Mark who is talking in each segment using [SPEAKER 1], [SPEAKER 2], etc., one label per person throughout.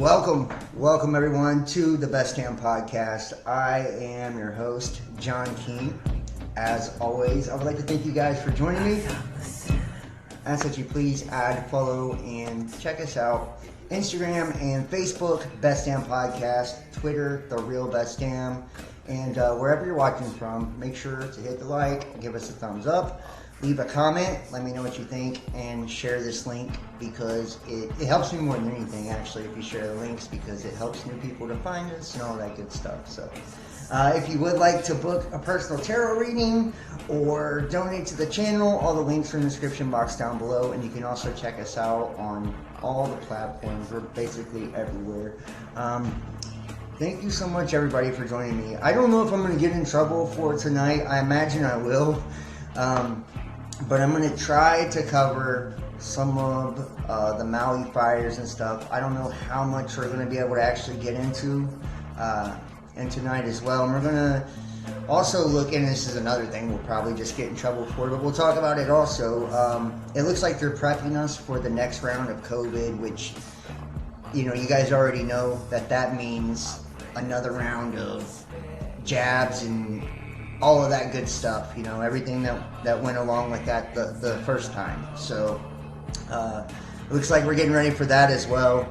[SPEAKER 1] Welcome everyone to the Best Damn Podcast. I am your host, John Keene. As always, I would like to thank you guys for joining me. Ask that you please add, follow, and check us out. Instagram and Facebook, Best Damn Podcast. Twitter, The Real Best Damn. And wherever you're watching from, make sure to hit the like, give us a thumbs up, leave a comment, let me know what you think, and share this link because it helps me more than anything, actually, if you share the links, because it helps new people to find us and all that good stuff. So if you would like to book a personal tarot reading or donate to the channel, all the links are in the description box down below, and you can also check us out on all the platforms. We're basically everywhere. Thank you so much, everybody, for joining me. I don't know if I'm going to get in trouble for tonight. I imagine I will. But I'm going to try to cover some of the Maui fires and stuff. I don't know how much we're going to be able to actually get into tonight as well. And we're going to also look, and this is another thing we'll probably just get in trouble for, but we'll talk about it also. It looks like they're prepping us for the next round of COVID, which, you know, you guys already know that means another round of jabs and all of that good stuff, you know, everything that went along with that the first time. So it looks like we're getting ready for that as well.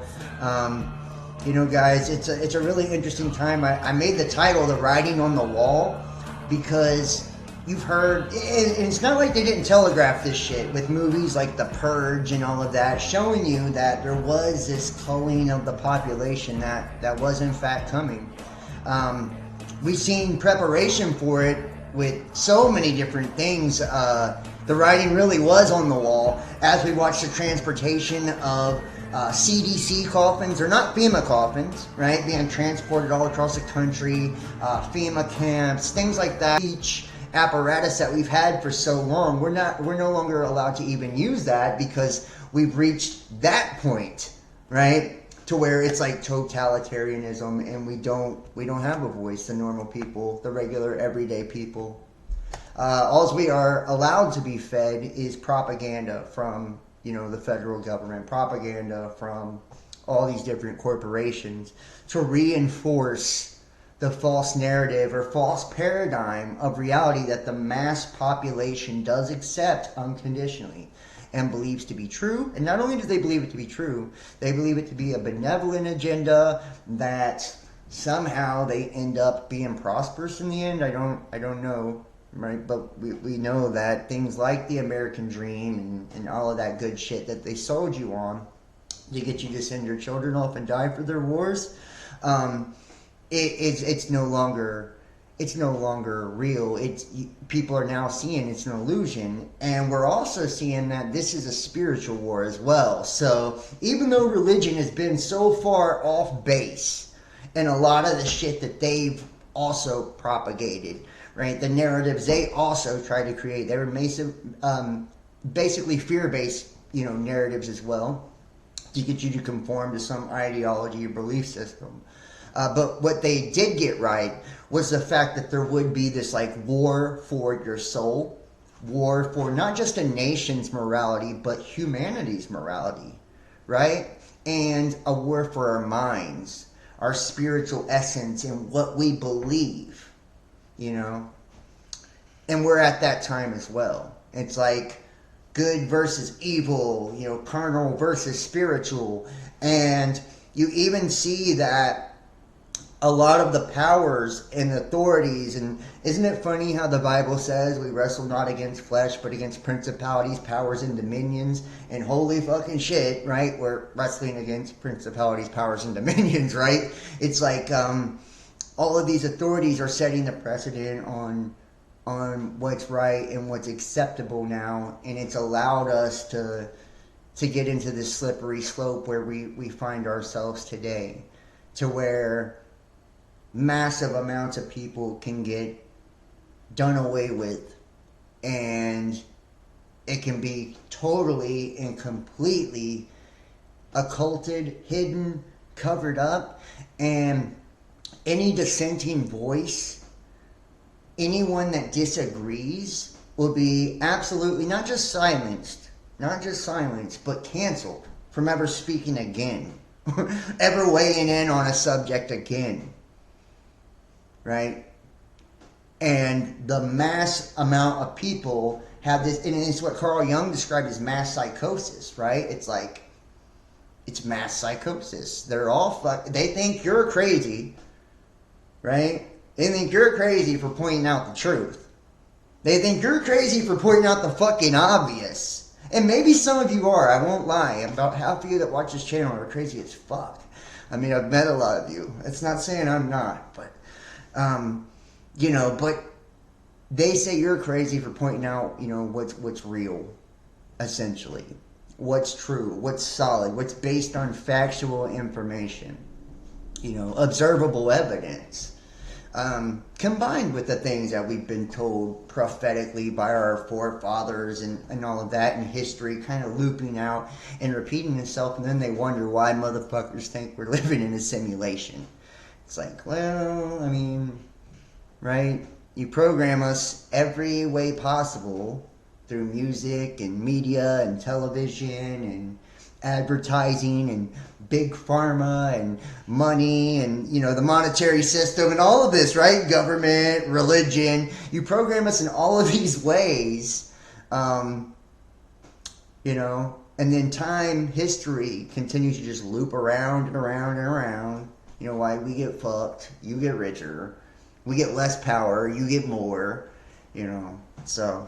[SPEAKER 1] You know, guys, it's a really interesting time. I made the title "The Writing on the Wall" because you've heard, and it's not like they didn't telegraph this shit with movies like The Purge and all of that, showing you that there was this culling of the population that was in fact coming. We've seen preparation for it with so many different things. The writing really was on the wall as we watched the transportation of CDC coffins. They're not FEMA coffins, right? Being transported all across the country, FEMA camps, things like that. Each apparatus that we've had for so long, we're no longer allowed to even use that because we've reached that point, right? To where it's like totalitarianism, and we don't have a voice, the normal people, the regular everyday people. All we are allowed to be fed is propaganda from, you know, the federal government, propaganda from all these different corporations to reinforce the false narrative or false paradigm of reality that the mass population does accept unconditionally and believes to be true. And not only do they believe it to be true, they believe it to be a benevolent agenda that somehow they end up being prosperous in the end. I don't know, right? But we know that things like the American dream and all of that good shit that they sold you on to get you to send your children off and die for their wars, it's no longer real. People are now seeing it's an illusion, and we're also seeing that this is a spiritual war as well. So even though religion has been so far off base, and a lot of the shit that they've also propagated, right? The narratives they also try to create, they were basically fear-based, you know, narratives as well, to get you to conform to some ideology or belief system. But what they did get right was the fact that there would be this like war for your soul, war for not just a nation's morality, but humanity's morality, right? And a war for our minds, our spiritual essence, and what we believe, you know? And we're at that time as well. It's like good versus evil, you know, carnal versus spiritual. And you even see that a lot of the powers and authorities, and isn't it funny how the Bible says we wrestle not against flesh, but against principalities, powers, and dominions, and holy fucking shit, right? We're wrestling against principalities, powers, and dominions, right? It's like all of these authorities are setting the precedent on what's right and what's acceptable now, and it's allowed us to get into this slippery slope where we find ourselves today, to where massive amounts of people can get done away with, and it can be totally and completely occulted, hidden, covered up, and any dissenting voice, anyone that disagrees, will be absolutely not just silenced, but canceled from ever speaking again ever weighing in on a subject again, right? And the mass amount of people have this, and it's what Carl Jung described as mass psychosis, right? It's like, it's mass psychosis. They're all they think you're crazy, right? They think you're crazy for pointing out the truth. They think you're crazy for pointing out the fucking obvious. And maybe some of you are, I won't lie. About half of you that watch this channel are crazy as fuck. I mean, I've met a lot of you. It's not saying I'm not, but, but they say you're crazy for pointing out, what's real, essentially. What's true, what's solid, what's based on factual information, observable evidence. Combined with the things that we've been told prophetically by our forefathers and all of that in history, kind of looping out and repeating itself, and then they wonder why motherfuckers think we're living in a simulation. It's like, well, I mean, right? You program us every way possible through music and media and television and advertising and big pharma and money and, the monetary system and all of this, right? Government, religion. You program us in all of these ways, and then time, history continues to just loop around and around and around. Why we get fucked, you get richer. We get less power, you get more, So,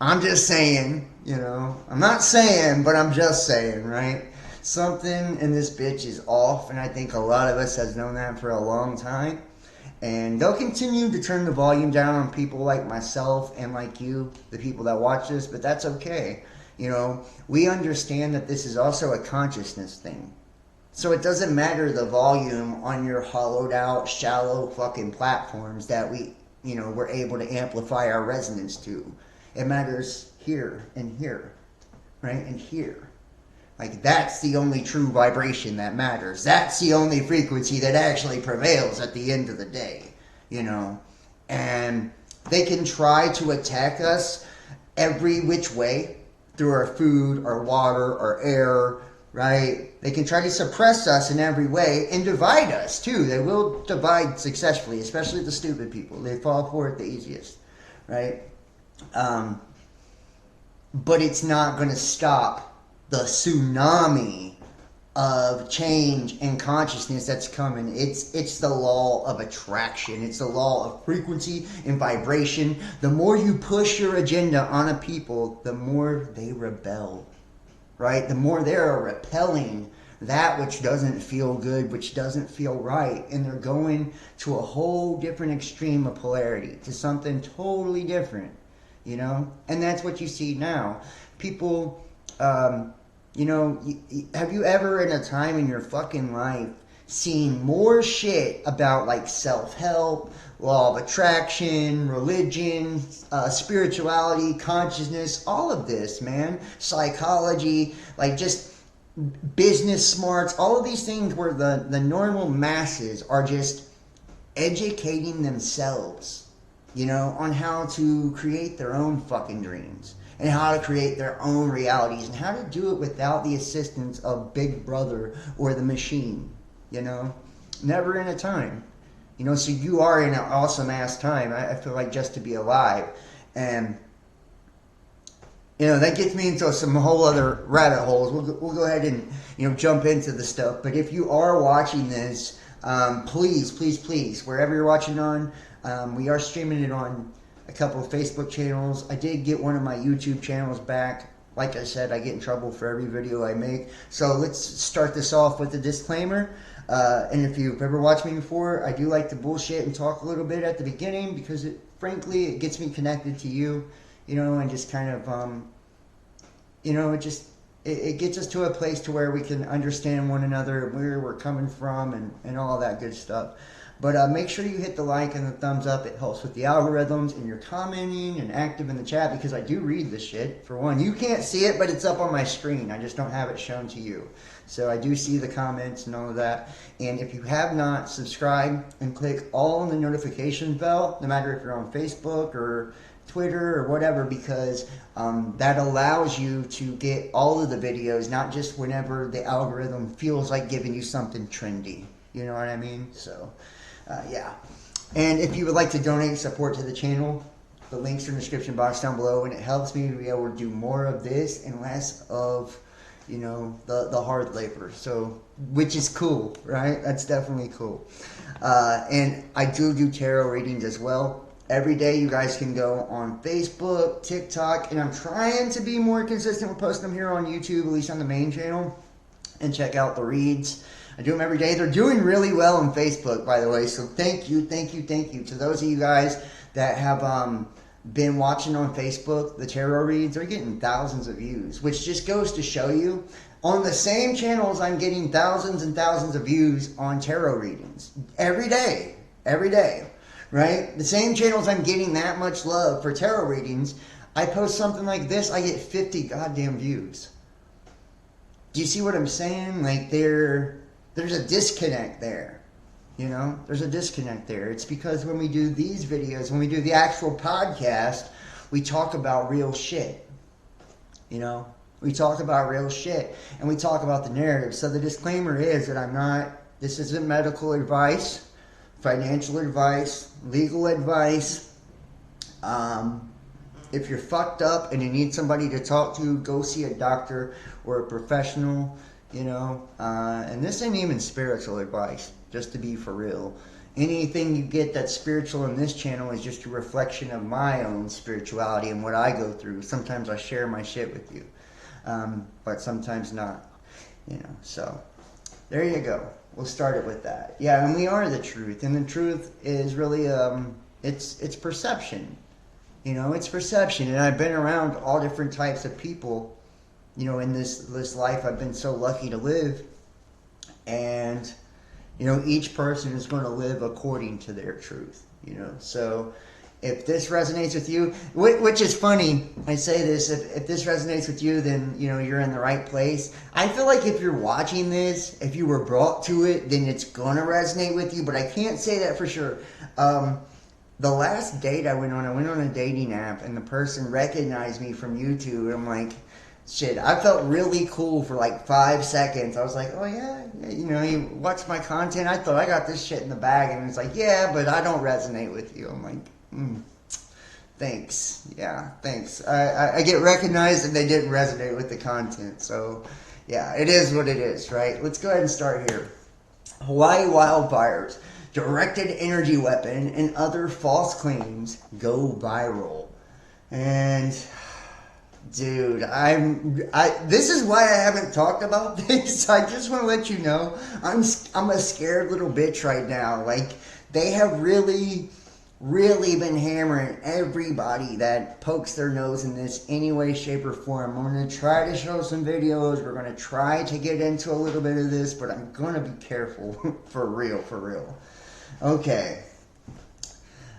[SPEAKER 1] I'm just saying, I'm not saying, but I'm just saying, right? Something in this bitch is off, and I think a lot of us has known that for a long time. And they'll continue to turn the volume down on people like myself and like you, the people that watch this, but that's okay. We understand that this is also a consciousness thing. So it doesn't matter the volume on your hollowed out, shallow fucking platforms that we're able to amplify our resonance to. It matters here and here, right? And here. Like, that's the only true vibration that matters. That's the only frequency that actually prevails at the end of the day, And they can try to attack us every which way through our food, our water, our air, right? They can try to suppress us in every way and divide us, too. They will divide successfully, especially the stupid people. They fall for it the easiest, right? But it's not going to stop the tsunami of change and consciousness that's coming. It's the law of attraction. It's the law of frequency and vibration. The more you push your agenda on a people, the more they rebel, right? The more they're repelling that which doesn't feel good, which doesn't feel right, and they're going to a whole different extreme of polarity, to something totally different, And that's what you see now. People, have you ever in a time in your fucking life seen more shit about like self-help, law of attraction, religion, spirituality, consciousness, all of this, man, psychology, like just business smarts, all of these things where the normal masses are just educating themselves, on how to create their own fucking dreams and how to create their own realities and how to do it without the assistance of Big Brother or the machine, never in a time, so you are in an awesome ass time. I feel like just to be alive. And that gets me into some whole other rabbit holes. We'll go ahead and jump into the stuff. But if you are watching this, please, wherever you're watching on, we are streaming it on a couple of Facebook channels. I did get one of my YouTube channels back. Like I said, I get in trouble for every video I make. So let's start this off with a disclaimer. And if you've ever watched me before, I do like to bullshit and talk a little bit at the beginning because frankly, it gets me connected to you, and just kind of, it gets us to a place to where we can understand one another, where we're coming from, and all of that good stuff. But make sure you hit the like and the thumbs up. It helps with the algorithms, and you're commenting and active in the chat because I do read this shit. For one, you can't see it, but it's up on my screen. I just don't have it shown to you. So I do see the comments and all of that. And if you have not, subscribe and click all on the notification bell, no matter if you're on Facebook or Twitter or whatever, because that allows you to get all of the videos, not just whenever the algorithm feels like giving you something trendy. You know what I mean? So, yeah. And if you would like to donate support to the channel, the links are in the description box down below, and it helps me to be able to do more of this and less of, you know, the hard labor. So, which is cool, right? That's definitely cool. And I do tarot readings as well. Every day you guys can go on Facebook, TikTok, and I'm trying to be more consistent with posting them here on YouTube, at least on the main channel, and check out the reads. I do them every day. They're doing really well on Facebook, by the way, so thank you to those of you guys that have been watching on Facebook. The tarot reads are getting thousands of views, which just goes to show you, on the same channels I'm getting thousands and thousands of views on tarot readings every day, right? The same channels I'm getting that much love for tarot readings, I post something like this, I get 50 goddamn views. Do you see what I'm saying? Like, there's a disconnect there. You know, there's a disconnect there. It's because when we do these videos, when we do the actual podcast, we talk about real shit. You know, we talk about real shit, and we talk about the narrative. So the disclaimer is that this isn't medical advice, financial advice, legal advice. If you're fucked up and you need somebody to talk to, go see a doctor or a professional, you know. And this ain't even spiritual advice, just to be for real. Anything you get that's spiritual in this channel is just a reflection of my own spirituality and what I go through. Sometimes I share my shit with you, but sometimes not, you know. So there you go. We'll start it with that. Yeah, and we are the truth, and the truth is really it's perception. You know, it's perception. And I've been around all different types of people, you know, in this life I've been so lucky to live. And, you know, each person is going to live according to their truth, you know. So if this resonates with you, which is funny, I say this, if this resonates with you, then, you know, you're in the right place. I feel like if you're watching this, if you were brought to it, then it's going to resonate with you, but I can't say that for sure. The last date I went on a dating app, and the person recognized me from YouTube, and I'm like, shit, I felt really cool for like 5 seconds. I was like, oh yeah, you know, you watch my content, I thought I got this shit in the bag, and it's like, yeah, but I don't resonate with you. I'm like, thanks. Yeah, thanks. I get recognized, and they didn't resonate with the content. So yeah, it is what it is, right? Let's go ahead and start here. Hawaii wildfires, directed energy weapon, and other false claims go viral. And dude, this is why I haven't talked about this. I just want to let you know, I'm a scared little bitch right now. Like, they have really been hammering everybody that pokes their nose in this any way, shape, or form. I'm going to try to show some videos. We're going to try to get into a little bit of this, but I'm going to be careful. For real. Okay.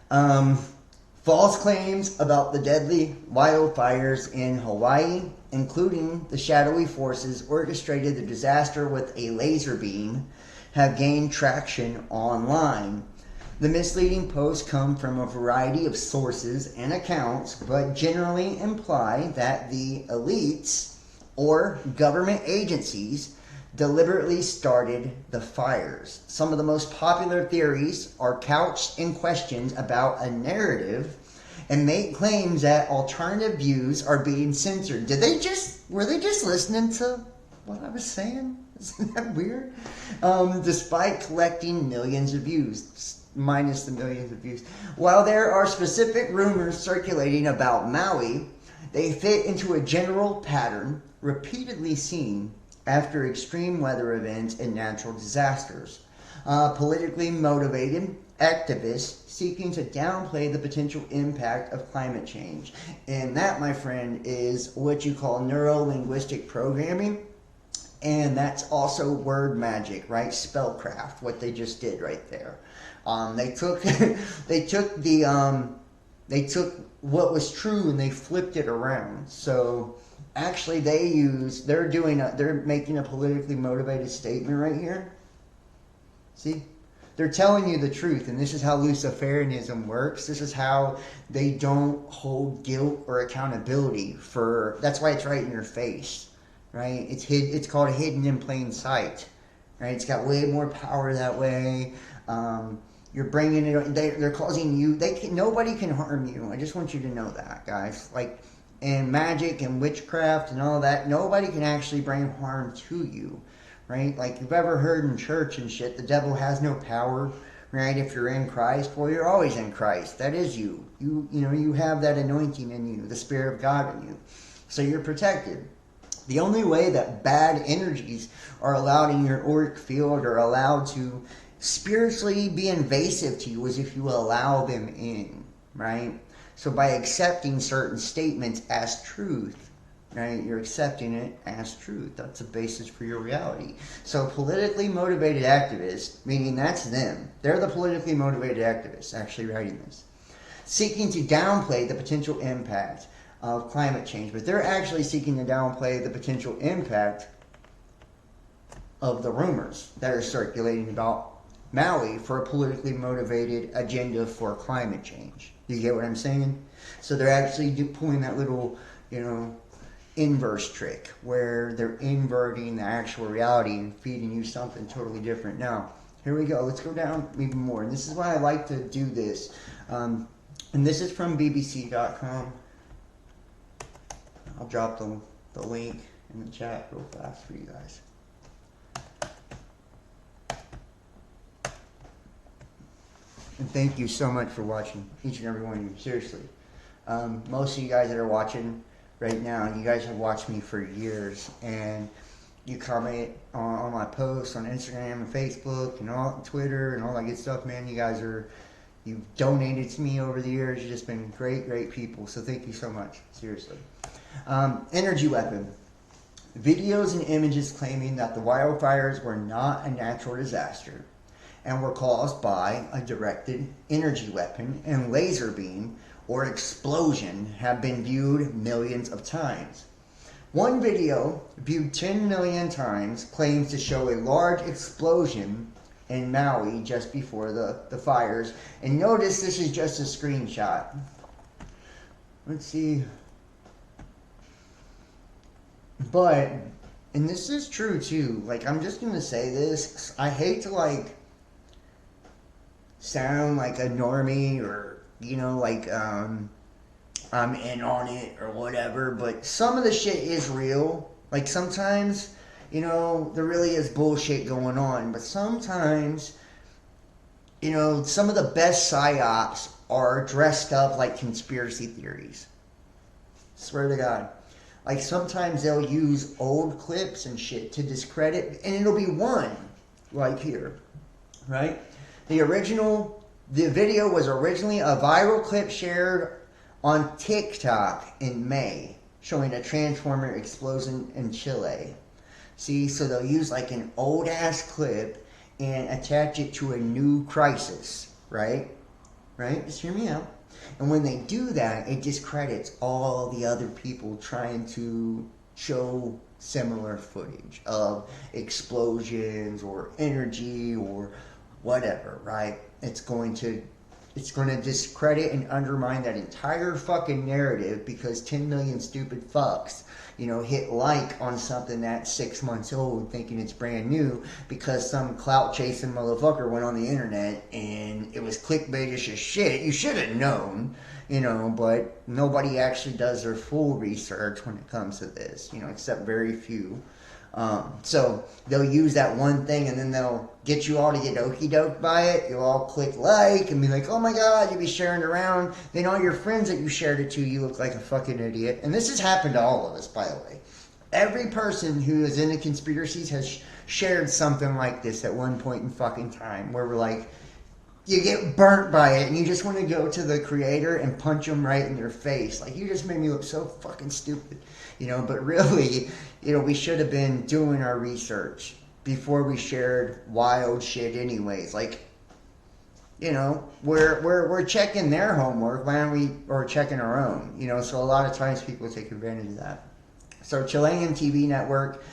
[SPEAKER 1] False claims about the deadly wildfires in Hawaii, including the shadowy forces orchestrated the disaster with a laser beam, have gained traction online. The misleading posts come from a variety of sources and accounts, but generally imply that the elites or government agencies deliberately started the fires. Some of the most popular theories are couched in questions about a narrative and make claims that alternative views are being censored. Were they just listening to what I was saying? Isn't that weird? Despite collecting millions of views, minus the millions of views. While there are specific rumors circulating about Maui, they fit into a general pattern repeatedly seen after extreme weather events and natural disasters. Politically motivated activists seeking to downplay the potential impact of climate change. And that, my friend, is what you call neuro-linguistic programming. And that's also word magic, right? Spellcraft, what they just did right there. They took what was true and they flipped it around. So actually they're making a politically motivated statement right here. See? they're telling you the truth, and this is how Luciferianism works. This is how they don't hold guilt or accountability for. That's why it's right in your face, right? It's called hidden in plain sight, right? It's got way more power that way. You're bringing it. They're causing you. Nobody can harm you. I just want you to know that, guys. Like, and magic and witchcraft and all that, nobody can actually bring harm to you, right? Like, you've ever heard in church and shit, the devil has no power, right? If you're in Christ, well, you're always in Christ. That is you. You have that anointing in you, the Spirit of God in you. So you're protected. The only way that bad energies are allowed in your auric field or allowed to spiritually be invasive to you is if you allow them in, right? So by accepting certain statements as truth, right, you're accepting it as truth. That's the basis for your reality. So politically motivated activists, meaning that's them. They're the politically motivated activists actually writing this, seeking to downplay the potential impact of climate change. But they're actually seeking to downplay the potential impact of the rumors that are circulating about Maui for a politically motivated agenda for climate change. You get what I'm saying? So they're actually pulling that little, inverse trick where they're inverting the actual reality and feeding you something totally different. Now, here we go. Let's go down even more. And this is why I like to do this. And this is from BBC.com. I'll drop the link in the chat real fast for you guys. And thank you so much for watching, each and every one of you, seriously. Most of you guys that are watching right now, you guys have watched me for years, and you comment on my posts on Instagram and Facebook and all Twitter and all that good stuff, man. You've donated to me over the years. You've just been great people, so thank you so much, seriously. Energy weapon. Videos and images claiming that the wildfires were not a natural disaster and were caused by a directed energy weapon and laser beam or explosion have been viewed millions of times. One video, viewed 10 million times, claims to show a large explosion in Maui just before the fires. And notice this is just a screenshot. Let's see. But, and this is true too, like, I'm just going to say this, I hate to sound like a normie or, I'm in on it or whatever, but some of the shit is real. Like, sometimes, there really is bullshit going on, but sometimes, some of the best psyops are dressed up like conspiracy theories. Swear to God. Like, sometimes they'll use old clips and shit to discredit, and it'll be one, like here, right? The video was originally a viral clip shared on TikTok in May, showing a transformer explosion in Chile. See, so they'll use like an old ass clip and attach it to a new crisis, right? Right? Just hear me out. And when they do that, it discredits all the other people trying to show similar footage of explosions or energy or whatever, right? It's going to discredit and undermine that entire fucking narrative because 10 million stupid fucks, hit like on something that's 6 months old thinking it's brand new because some clout chasing motherfucker went on the internet and it was clickbaitish as shit. You should have known, but nobody actually does their full research when it comes to this, except very few. So they'll use that one thing and then they'll get you all to get okey doke by it. You'll all click like and be like, oh my God, you'll be sharing it around. Then all your friends that you shared it to, you look like a fucking idiot. And this has happened to all of us, by the way. Every person who is into conspiracies has shared something like this at one point in fucking time where we're like, you get burnt by it and you just want to go to the creator and punch them right in their face. Like, you just made me look so fucking stupid. But really, we should have been doing our research before we shared wild shit anyways. Like, we're checking their homework, why aren't we, or checking our own? So a lot of times people take advantage of that. So Chilean TV network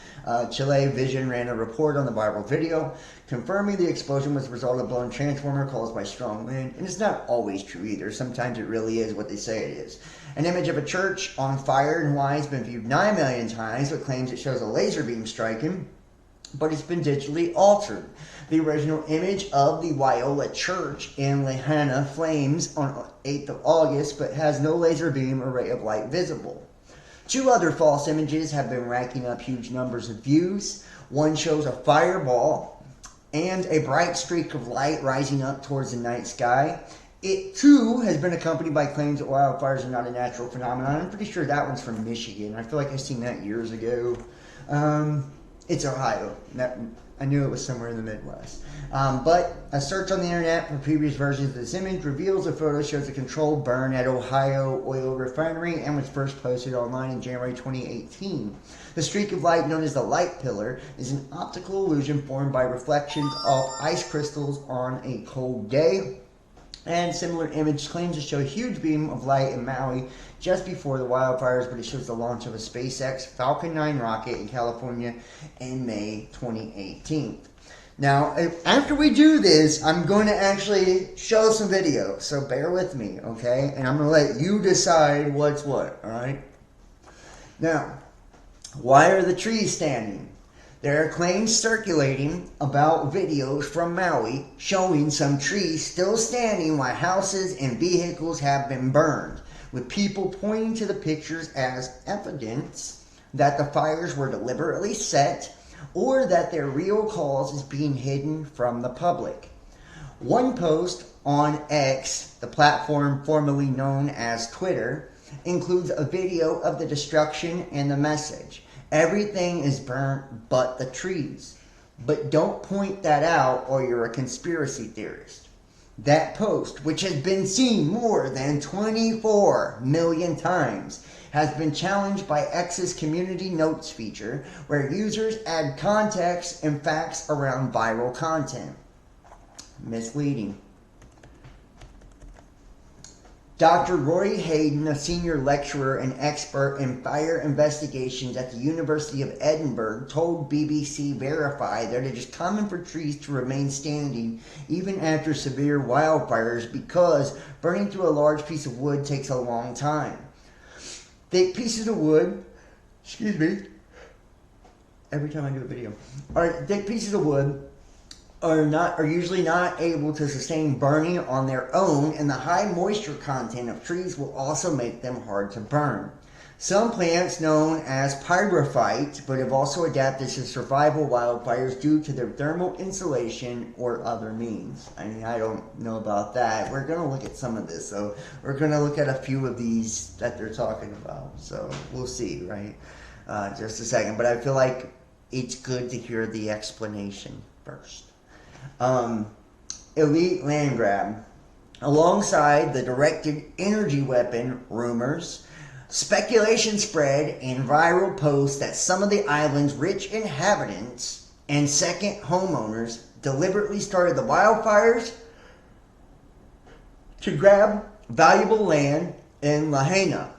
[SPEAKER 1] Chile Vision ran a report on the viral video, confirming the explosion was the result of a blown transformer caused by strong wind. And it's not always true either. Sometimes it really is what they say it is. An image of a church on fire in Hawaii has been viewed 9 million times, but claims it shows a laser beam striking, but it's been digitally altered. The original image of the Waiоla Church in Lahaina flames on 8th of August, but has no laser beam or ray of light visible. 2 other false images have been racking up huge numbers of views. One shows a fireball and a bright streak of light rising up towards the night sky. It, too, has been accompanied by claims that wildfires are not a natural phenomenon. I'm pretty sure that one's from Michigan. I feel like I've seen that years ago. It's Ohio. I knew it was somewhere in the Midwest. But a search on the internet for previous versions of this image reveals the photo shows a controlled burn at Ohio oil refinery and was first posted online in January 2018. The streak of light known as the light pillar is an optical illusion formed by reflections of ice crystals on a cold day. And similar image claims to show a huge beam of light in Maui just before the wildfires, but it shows the launch of a SpaceX Falcon 9 rocket in California in May 2018. Now, after we do this, I'm going to actually show some video, so bear with me, okay? And I'm going to let you decide what's what, all right? Now, why are the trees standing? There are claims circulating about videos from Maui showing some trees still standing while houses and vehicles have been burned, with people pointing to the pictures as evidence that the fires were deliberately set or that their real cause is being hidden from the public. One post on X, the platform formerly known as Twitter, includes a video of the destruction and the message: everything is burnt but the trees. But don't point that out or you're a conspiracy theorist. That post, which has been seen more than 24 million times, has been challenged by X's community notes feature, where users add context and facts around viral content. Misleading. Dr. Roy Hayden, a senior lecturer and expert in fire investigations at the University of Edinburgh, told BBC Verify that it is common for trees to remain standing even after severe wildfires because burning through a large piece of wood takes a long time. Thick pieces of wood, every time I do a video, thick pieces of wood are usually not able to sustain burning on their own, and the high moisture content of trees will also make them hard to burn. Some plants, known as pyrophytes, but have also adapted to survival wildfires due to their thermal insulation or other means. I mean, I don't know about that. We're going to look at some of this, so we're going to look at a few of these that they're talking about. So we'll see, right? Just a second. But I feel like it's good to hear the explanation first. Elite land grab. Alongside the directed energy weapon rumors, speculation spread in viral posts that some of the island's rich inhabitants and second homeowners deliberately started the wildfires to grab valuable land in Lahaina.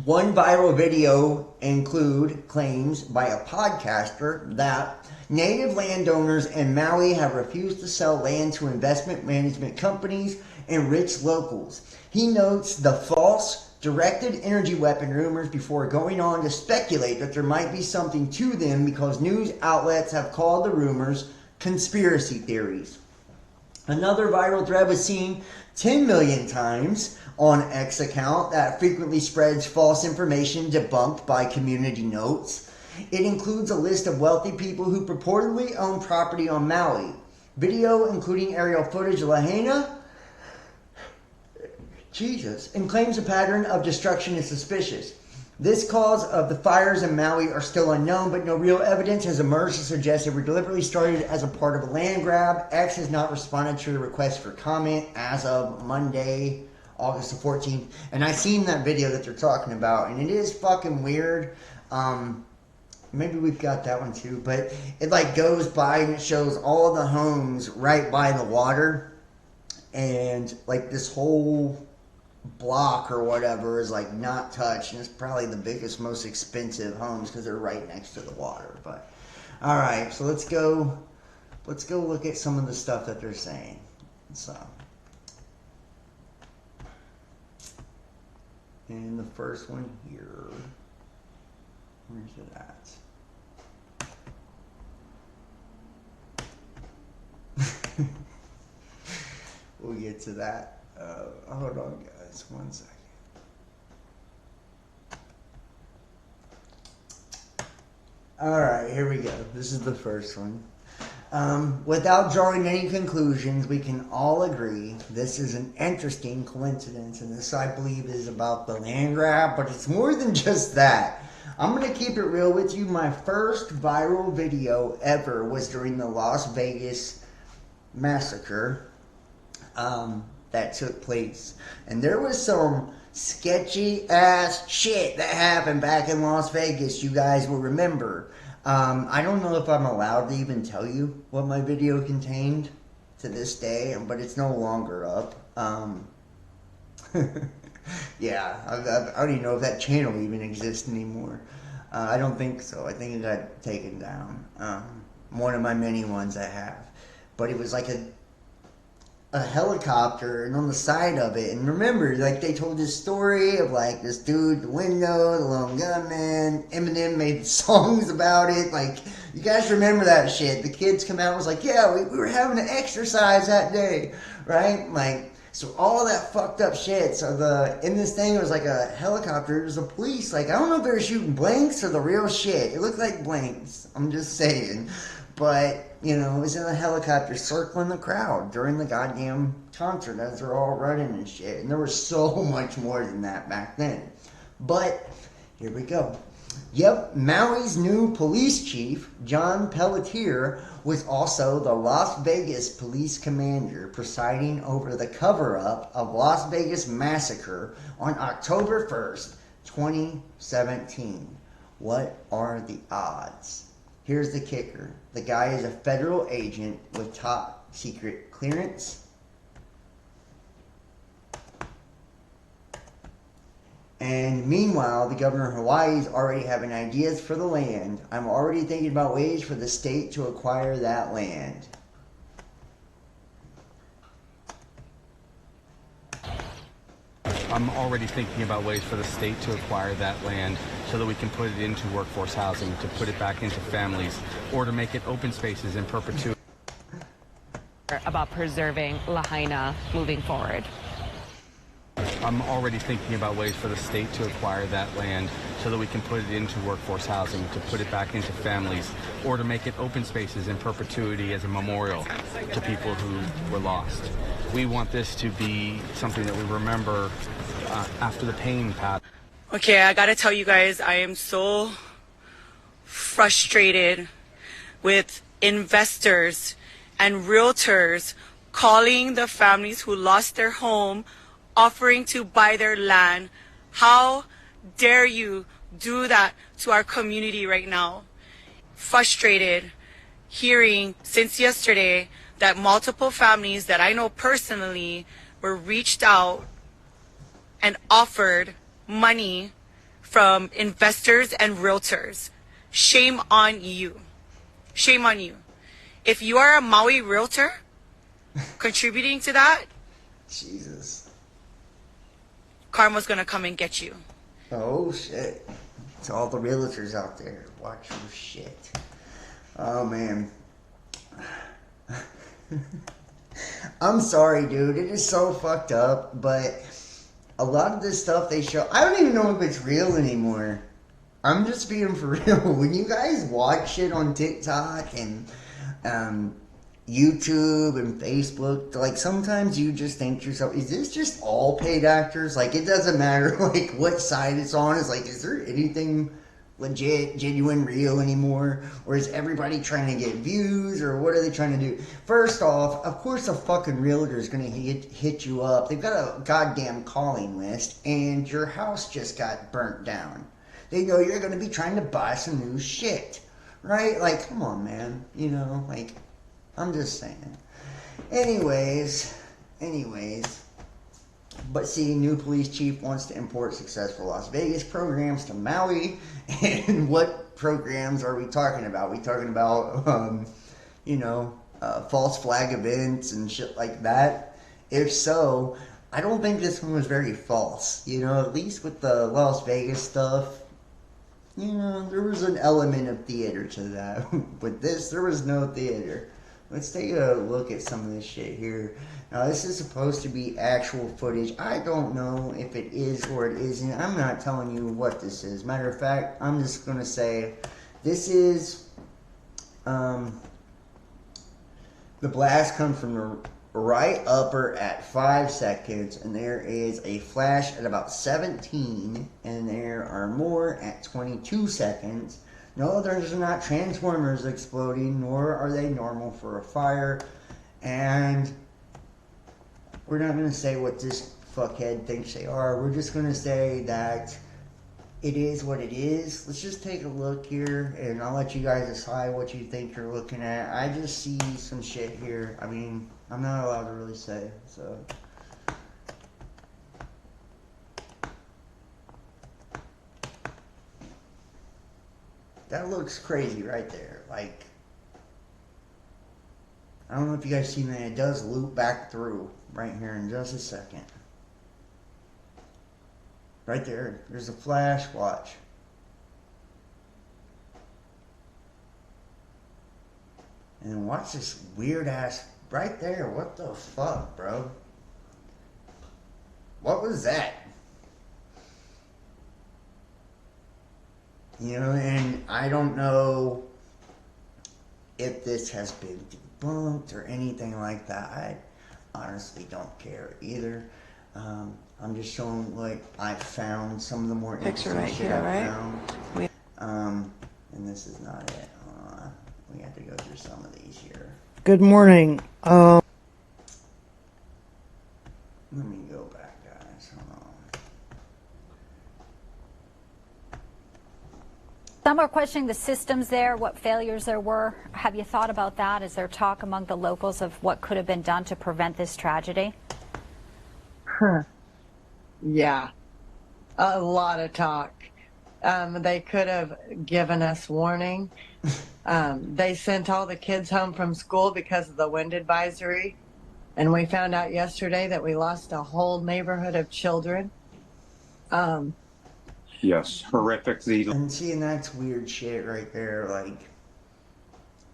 [SPEAKER 1] One viral video include claims by a podcaster that native landowners in Maui have refused to sell land to investment management companies and rich locals. He notes the false directed energy weapon rumors before going on to speculate that there might be something to them because news outlets have called the rumors conspiracy theories. Another viral thread was seen 10 million times on X account that frequently spreads false information debunked by community notes. It includes a list of wealthy people who purportedly own property on Maui. Video including aerial footage of Lahaina, and claims a pattern of destruction is suspicious. This cause of the fires in Maui are still unknown, but no real evidence has emerged to suggest they were deliberately started as a part of a land grab. X has not responded to the request for comment as of Monday, August the 14th. And I seen that video that they're talking about, and it is fucking weird. Maybe we've got that one too, but it like goes by and it shows all the homes right by the water, and like this whole block or whatever is like not touched, and it's probably the biggest, most expensive homes because they're right next to the water. But all right, so let's go look at some of the stuff that they're saying. So, and the first one here, where's it at? We'll get to that. Hold on, guys. 1 second. All right, here we go. This is the first one. Without drawing any conclusions, we can all agree this is an interesting coincidence, and this, I believe, is about the land grab, but it's more than just that. I'm going to keep it real with you. My first viral video ever was during the Las Vegas massacre that took place. And there was some sketchy ass shit that happened back in Las Vegas, you guys will remember. I don't know if I'm allowed to even tell you what my video contained to this day, but it's no longer up. Yeah, I don't even know if that channel even exists anymore. I don't think so. I think it got taken down. One of my many ones I have. But it was like a helicopter, and on the side of it, and remember, like, they told this story of like this dude, the window, the lone gunman. Eminem made songs about it. Like, you guys remember that shit. The kids come out and was like, yeah, we were having an exercise that day, right? Like, so all of that fucked up shit. So in this thing, it was like a helicopter. It was the police. Like, I don't know if they were shooting blanks or the real shit. It looked like blanks. I'm just saying. But, you know, it was in a helicopter circling the crowd during the goddamn concert as they're all running and shit. And there was so much more than that back then. But, here we go. Yep, Maui's new police chief, John Pelletier, was also the Las Vegas police commander, presiding over the cover-up of Las Vegas massacre on October 1st, 2017. What are the odds? Here's the kicker. The guy is a federal agent with top secret clearance. And meanwhile, the governor of Hawaii is already having ideas for the land. I'm already thinking about ways for the state to acquire that land.
[SPEAKER 2] I'm already thinking about ways for the state to acquire that land so that we can put it into workforce housing, to put it back into families, or to make it open spaces in perpetuity.
[SPEAKER 3] About preserving Lahaina moving forward.
[SPEAKER 2] I'm already thinking about ways for the state to acquire that land so that we can put it into workforce housing, to put it back into families, or to make it open spaces in perpetuity as a memorial to people who were lost. We want this to be something that we remember after the pain passed.
[SPEAKER 4] Okay, I gotta tell you guys, I am so frustrated with investors and realtors calling the families who lost their home, offering to buy their land. How dare you do that to our community right now? Frustrated hearing since yesterday that multiple families that I know personally were reached out and offered money from investors and realtors. Shame on you. Shame on you. If you are a Maui realtor contributing to that,
[SPEAKER 1] Jesus.
[SPEAKER 4] karma's gonna come and get you.
[SPEAKER 1] Oh, shit. To all the realtors out there, watch your shit. Oh, man. I'm sorry, dude. It is so fucked up, but a lot of this stuff they show, I don't even know if it's real anymore. I'm just being for real. When you guys watch shit on TikTok and YouTube and Facebook, like, sometimes you just think to yourself, is this just all paid actors? Like, it doesn't matter, like, what side it's on. It's like, is there anything legit, genuine, real anymore? Or is everybody trying to get views? Or what are they trying to do? First off, of course a fucking realtor is going to hit you up. They've got a goddamn calling list, and your house just got burnt down. They know you're going to be trying to buy some new shit, right? Like, come on, man. You know, like, I'm just saying. Anyways, But see, new police chief wants to import successful Las Vegas programs to Maui. And what programs are we talking about? We talking about, false flag events and shit like that? If so, I don't think this one was very false. At least with the Las Vegas stuff, there was an element of theater to that. With this, there was no theater. Let's take a look at some of this shit here. Now, this is supposed to be actual footage. I don't know if it is or it isn't. I'm not telling you what this is. Matter of fact, I'm just going to say this is... the blast comes from the right upper at 5 seconds, and there is a flash at about 17, and there are more at 22 seconds. No, there's not transformers exploding, nor are they normal for a fire. And we're not going to say what this fuckhead thinks they are. We're just going to say that it is what it is. Let's just take a look here, and I'll let you guys decide what you think you're looking at. I just see some shit here. I mean, I'm not allowed to really say, so... That looks crazy right there. Like, I don't know if you guys seen that. It does loop back through right here in just a second. Right there. There's a flash. Watch. And then watch this weird ass right there. What the fuck, bro? What was that? And I don't know if this has been debunked or anything like that. I honestly don't care either. I'm just showing what I found, some of the more interesting shit I found. And this is not it. We have to go through some of these here.
[SPEAKER 5] Good morning.
[SPEAKER 1] Let me go back, guys. Hold on.
[SPEAKER 6] Some are questioning the systems there, what failures there were. Have you thought about that? Is there talk among the locals of what could have been done to prevent this tragedy?
[SPEAKER 7] Yeah, a lot of talk. They could have given us warning. They sent all the kids home from school because of the wind advisory. And we found out yesterday that we lost a whole neighborhood of children.
[SPEAKER 8] Yes, horrifically.
[SPEAKER 1] And see, and that's weird shit right there. Like,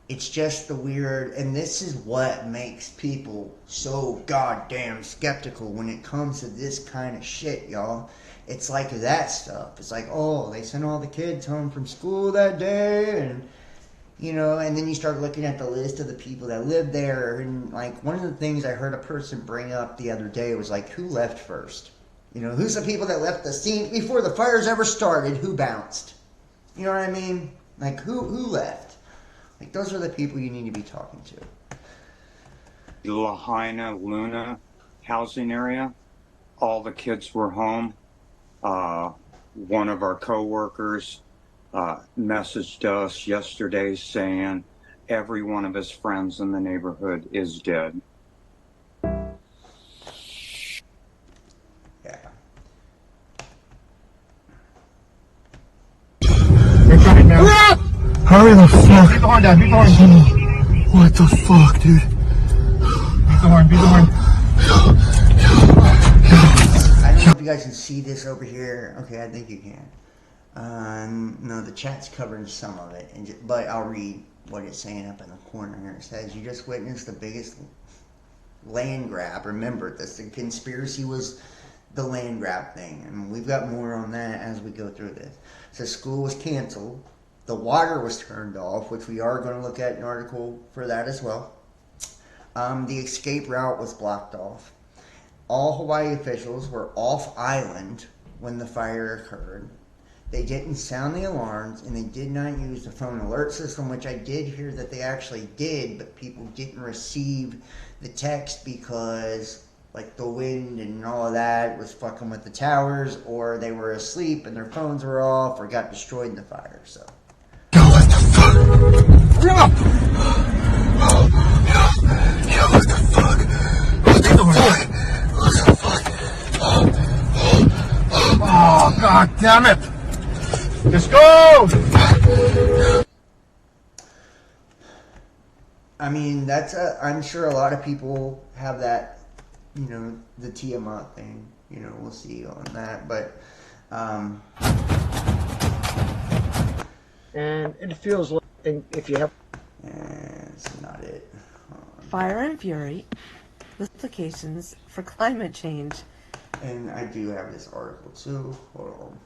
[SPEAKER 1] it's just the weird, and this is what makes people so goddamn skeptical when it comes to this kind of shit, y'all. It's like that stuff. It's like, oh, they sent all the kids home from school that day, and and then you start looking at the list of the people that live there, and like one of the things I heard a person bring up the other day was like, who left first? Who's the people that left the scene before the fires ever started? Who bounced? You know what I mean? Like, who left? Like, those are the people you need to be talking to.
[SPEAKER 8] Lahaina, Luna housing area. All the kids were home. One of our co-workers messaged us yesterday saying every one of his friends in the neighborhood is dead.
[SPEAKER 5] Hurry the fuck! Beat the horn down, beat the horn. What the fuck, dude? Beat the horn, beat the horn.
[SPEAKER 1] I don't know if you guys can see this over here. Okay, I think you can. No, the chat's covering some of it, but I'll read what it's saying up in the corner here. It says, you just witnessed the biggest land grab. Remember, the conspiracy was the land grab thing, and we've got more on that as we go through this. So school was canceled. The water was turned off, which we are going to look at an article for that as well. The escape route was blocked off. All Hawaii officials were off island when the fire occurred. They didn't sound the alarms, and they did not use the phone alert system, which I did hear that they actually did, but people didn't receive the text because like the wind and all of that was fucking with the towers, or they were asleep and their phones were off or got destroyed in the fire. So
[SPEAKER 5] What the fuck? Yo, what the fuck? What the fuck? What the fuck? God damn it! Let's go!
[SPEAKER 1] I mean, I'm sure a lot of people have that, the Tiamat thing. We'll see on that. But,
[SPEAKER 9] and it feels like if you have...
[SPEAKER 1] That's not it.
[SPEAKER 10] Fire and Fury, the implications for climate change.
[SPEAKER 1] And I do have this article too. Hold on.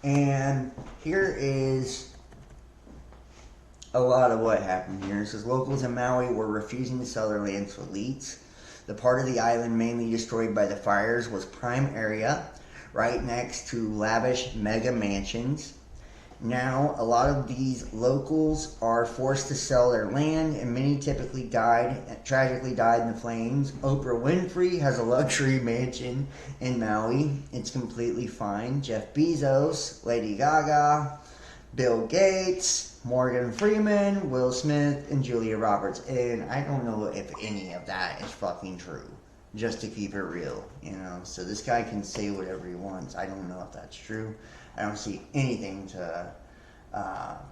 [SPEAKER 1] And here is a lot of what happened here. It says locals in Maui were refusing to sell their land to elites. The part of the island mainly destroyed by the fires was prime area, right next to lavish mega mansions. Now, a lot of these locals are forced to sell their land, and many tragically died in the flames. Oprah Winfrey has a luxury mansion in Maui. It's completely fine. Jeff Bezos, Lady Gaga, Bill Gates, Morgan Freeman, Will Smith, and Julia Roberts. And I don't know if any of that is fucking true, just to keep it real, So this guy can say whatever he wants. I don't know if that's true. I don't see anything to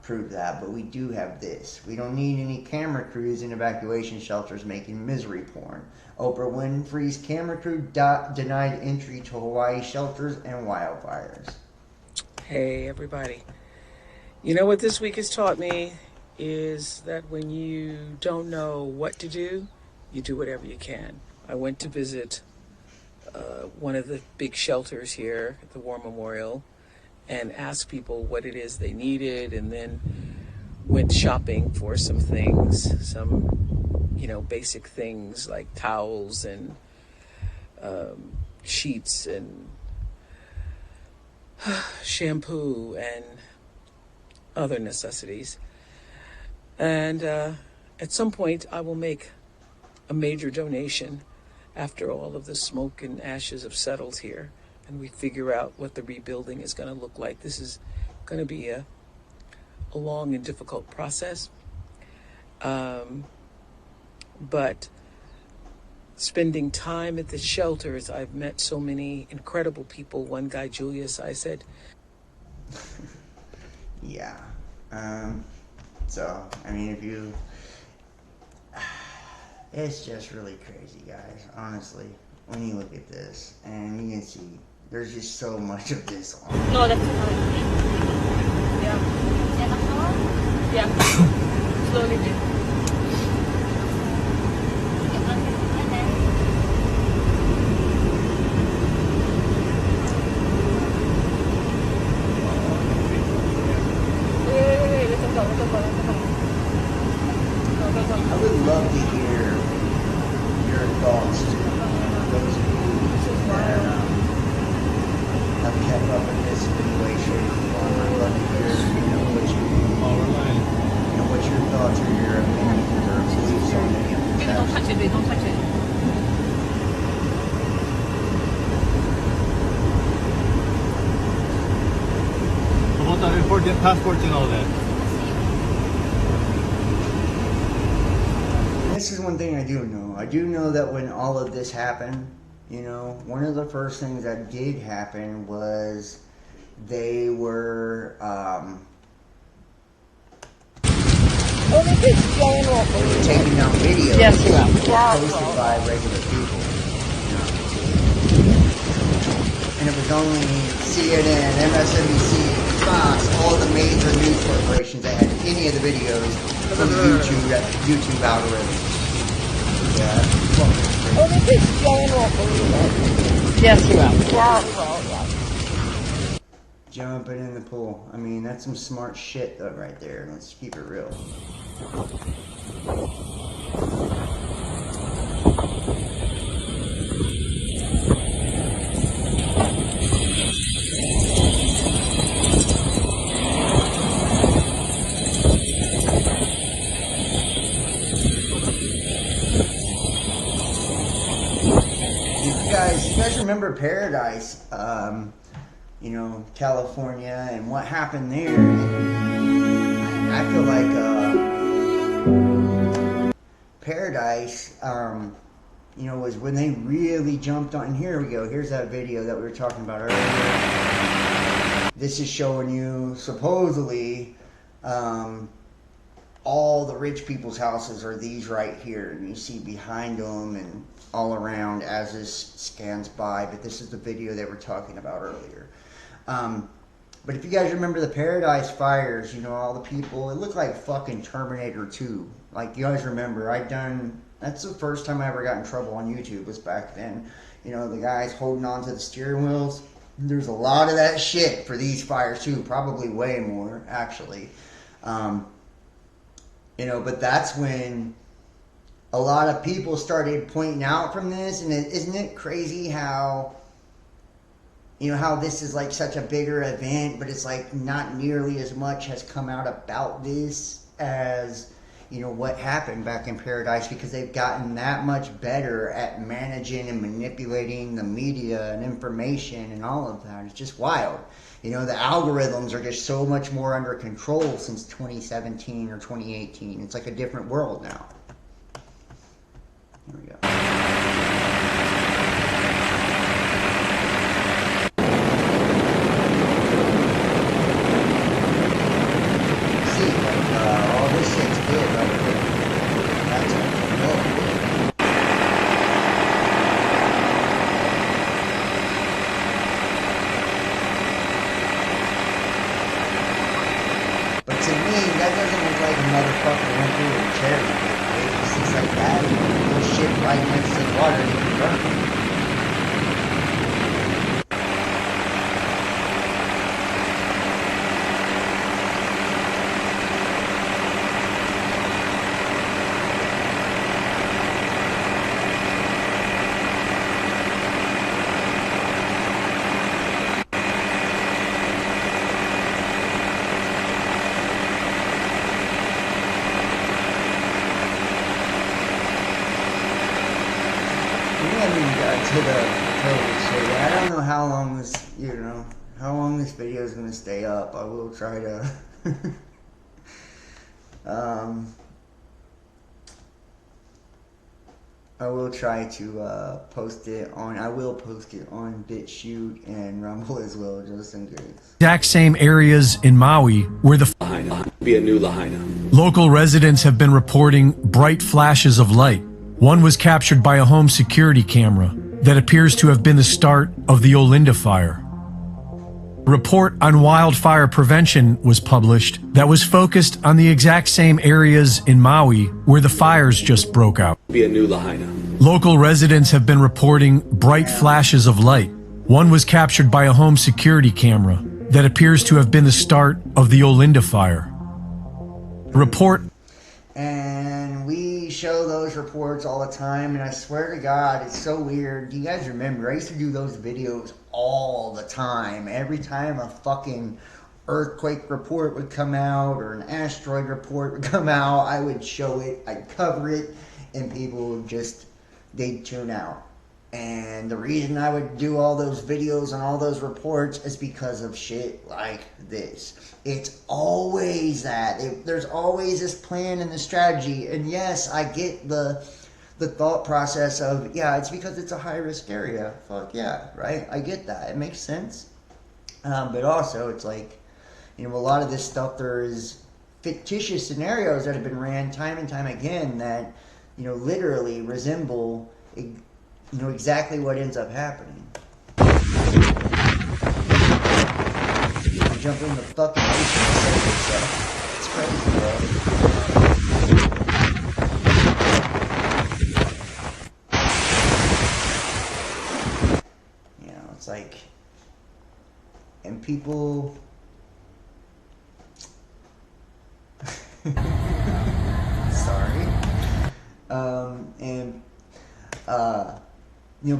[SPEAKER 1] prove that, but we do have this. We don't need any camera crews in evacuation shelters making misery porn. Oprah Winfrey's camera crew denied entry to Hawaii shelters and wildfires.
[SPEAKER 11] Hey, everybody. You know what this week has taught me is that when you don't know what to do, you do whatever you can. I went to visit one of the big shelters here at the War Memorial and asked people what it is they needed, and then went shopping for some things, some, basic things like towels and sheets and shampoo and other necessities. And at some point I will make a major donation after all of the smoke and ashes have settled here and we figure out what the rebuilding is going to look like. This is going to be a long and difficult process. But spending time at the shelters, I've met so many incredible people. One guy, Julius, I said...
[SPEAKER 1] Yeah. So, I mean, it's just really crazy, guys, honestly, when you look at this, and you can see there's just so much of this on.
[SPEAKER 12] No, that's not it. Yeah. Yeah. Slowly.
[SPEAKER 1] I would love to hear your thoughts too. Those of you that have kept up with this situation, I'd love to hear, what your thoughts or your opinions or beliefs on any of this.
[SPEAKER 12] Don't touch it, babe. Don't touch it.
[SPEAKER 5] About the important passports and all that.
[SPEAKER 1] This is one thing I do know. I do know that when all of this happened, one of the first things that did happen was they were taking down videos posted by regular people. And it was only CNN, MSNBC, Fox, all the major news corporations that had any of the videos from YouTube algorithms. Yeah.
[SPEAKER 12] Yes, you will.
[SPEAKER 1] Jumping in the pool. I mean, that's some smart shit though right there. Let's keep it real. You guys remember Paradise, California, and what happened there? I feel like Paradise was when they really jumped on. Here we go. Here's that video that we were talking about earlier. This is showing you, supposedly, all the rich people's houses are these right here. And you see behind them and all around as this scans by. But this is the video they were talking about earlier. But if you guys remember the Paradise Fires, all the people, it looked like fucking Terminator 2. Like, you guys remember, that's the first time I ever got in trouble on YouTube, was back then. The guys holding on to the steering wheels. There's a lot of that shit for these fires too, probably way more, actually. But that's when a lot of people started pointing out from this, and isn't it crazy how, how this is like such a bigger event, but it's like not nearly as much has come out about this as, what happened back in Paradise, because they've gotten that much better at managing and manipulating the media and information and all of that. It's just wild. The algorithms are just so much more under control since 2017 or 2018. It's like a different world now. Here we go. All this shit's good right here. That's but to me, that doesn't look like a motherfucker went through a charity. It just looks like that. There's shit right next to the water that can burn. To the COVID shit. I don't know how long this video is going to stay up. I will try to post it on BitChute and Rumble as well, just in case.
[SPEAKER 13] Exact same areas in Maui where the
[SPEAKER 14] Lahaina be a new Lahaina.
[SPEAKER 13] Local residents have been reporting bright flashes of light. One was captured by a home security camera that appears to have been the start of the Olinda fire. A report on wildfire prevention was published that was focused on the exact same areas in Maui where the fires just broke out.
[SPEAKER 14] Be a new Lahaina.
[SPEAKER 13] Local residents have been reporting bright flashes of light. One was captured by a home security camera that appears to have been the start of the Olinda fire. A report.
[SPEAKER 1] And we show those reports all the time, and I swear to God, it's so weird. Do you guys remember? I used to do those videos all the time. Every time a fucking earthquake report would come out or an asteroid report would come out, I would show it, I'd cover it, and people would they'd tune out. And the reason I would do all those videos and all those reports is because of shit like this. It's always that. There's always this plan and the strategy. And yes, I get the thought process of, yeah, it's because it's a high-risk area. Fuck yeah, right? I get that. It makes sense. But also, it's like, a lot of this stuff, there is fictitious scenarios that have been ran time and time again that, literally resemble exactly what ends up happening. You jump in the fucking ocean and save yourself. It's crazy, bro. It's like, and people. Sorry.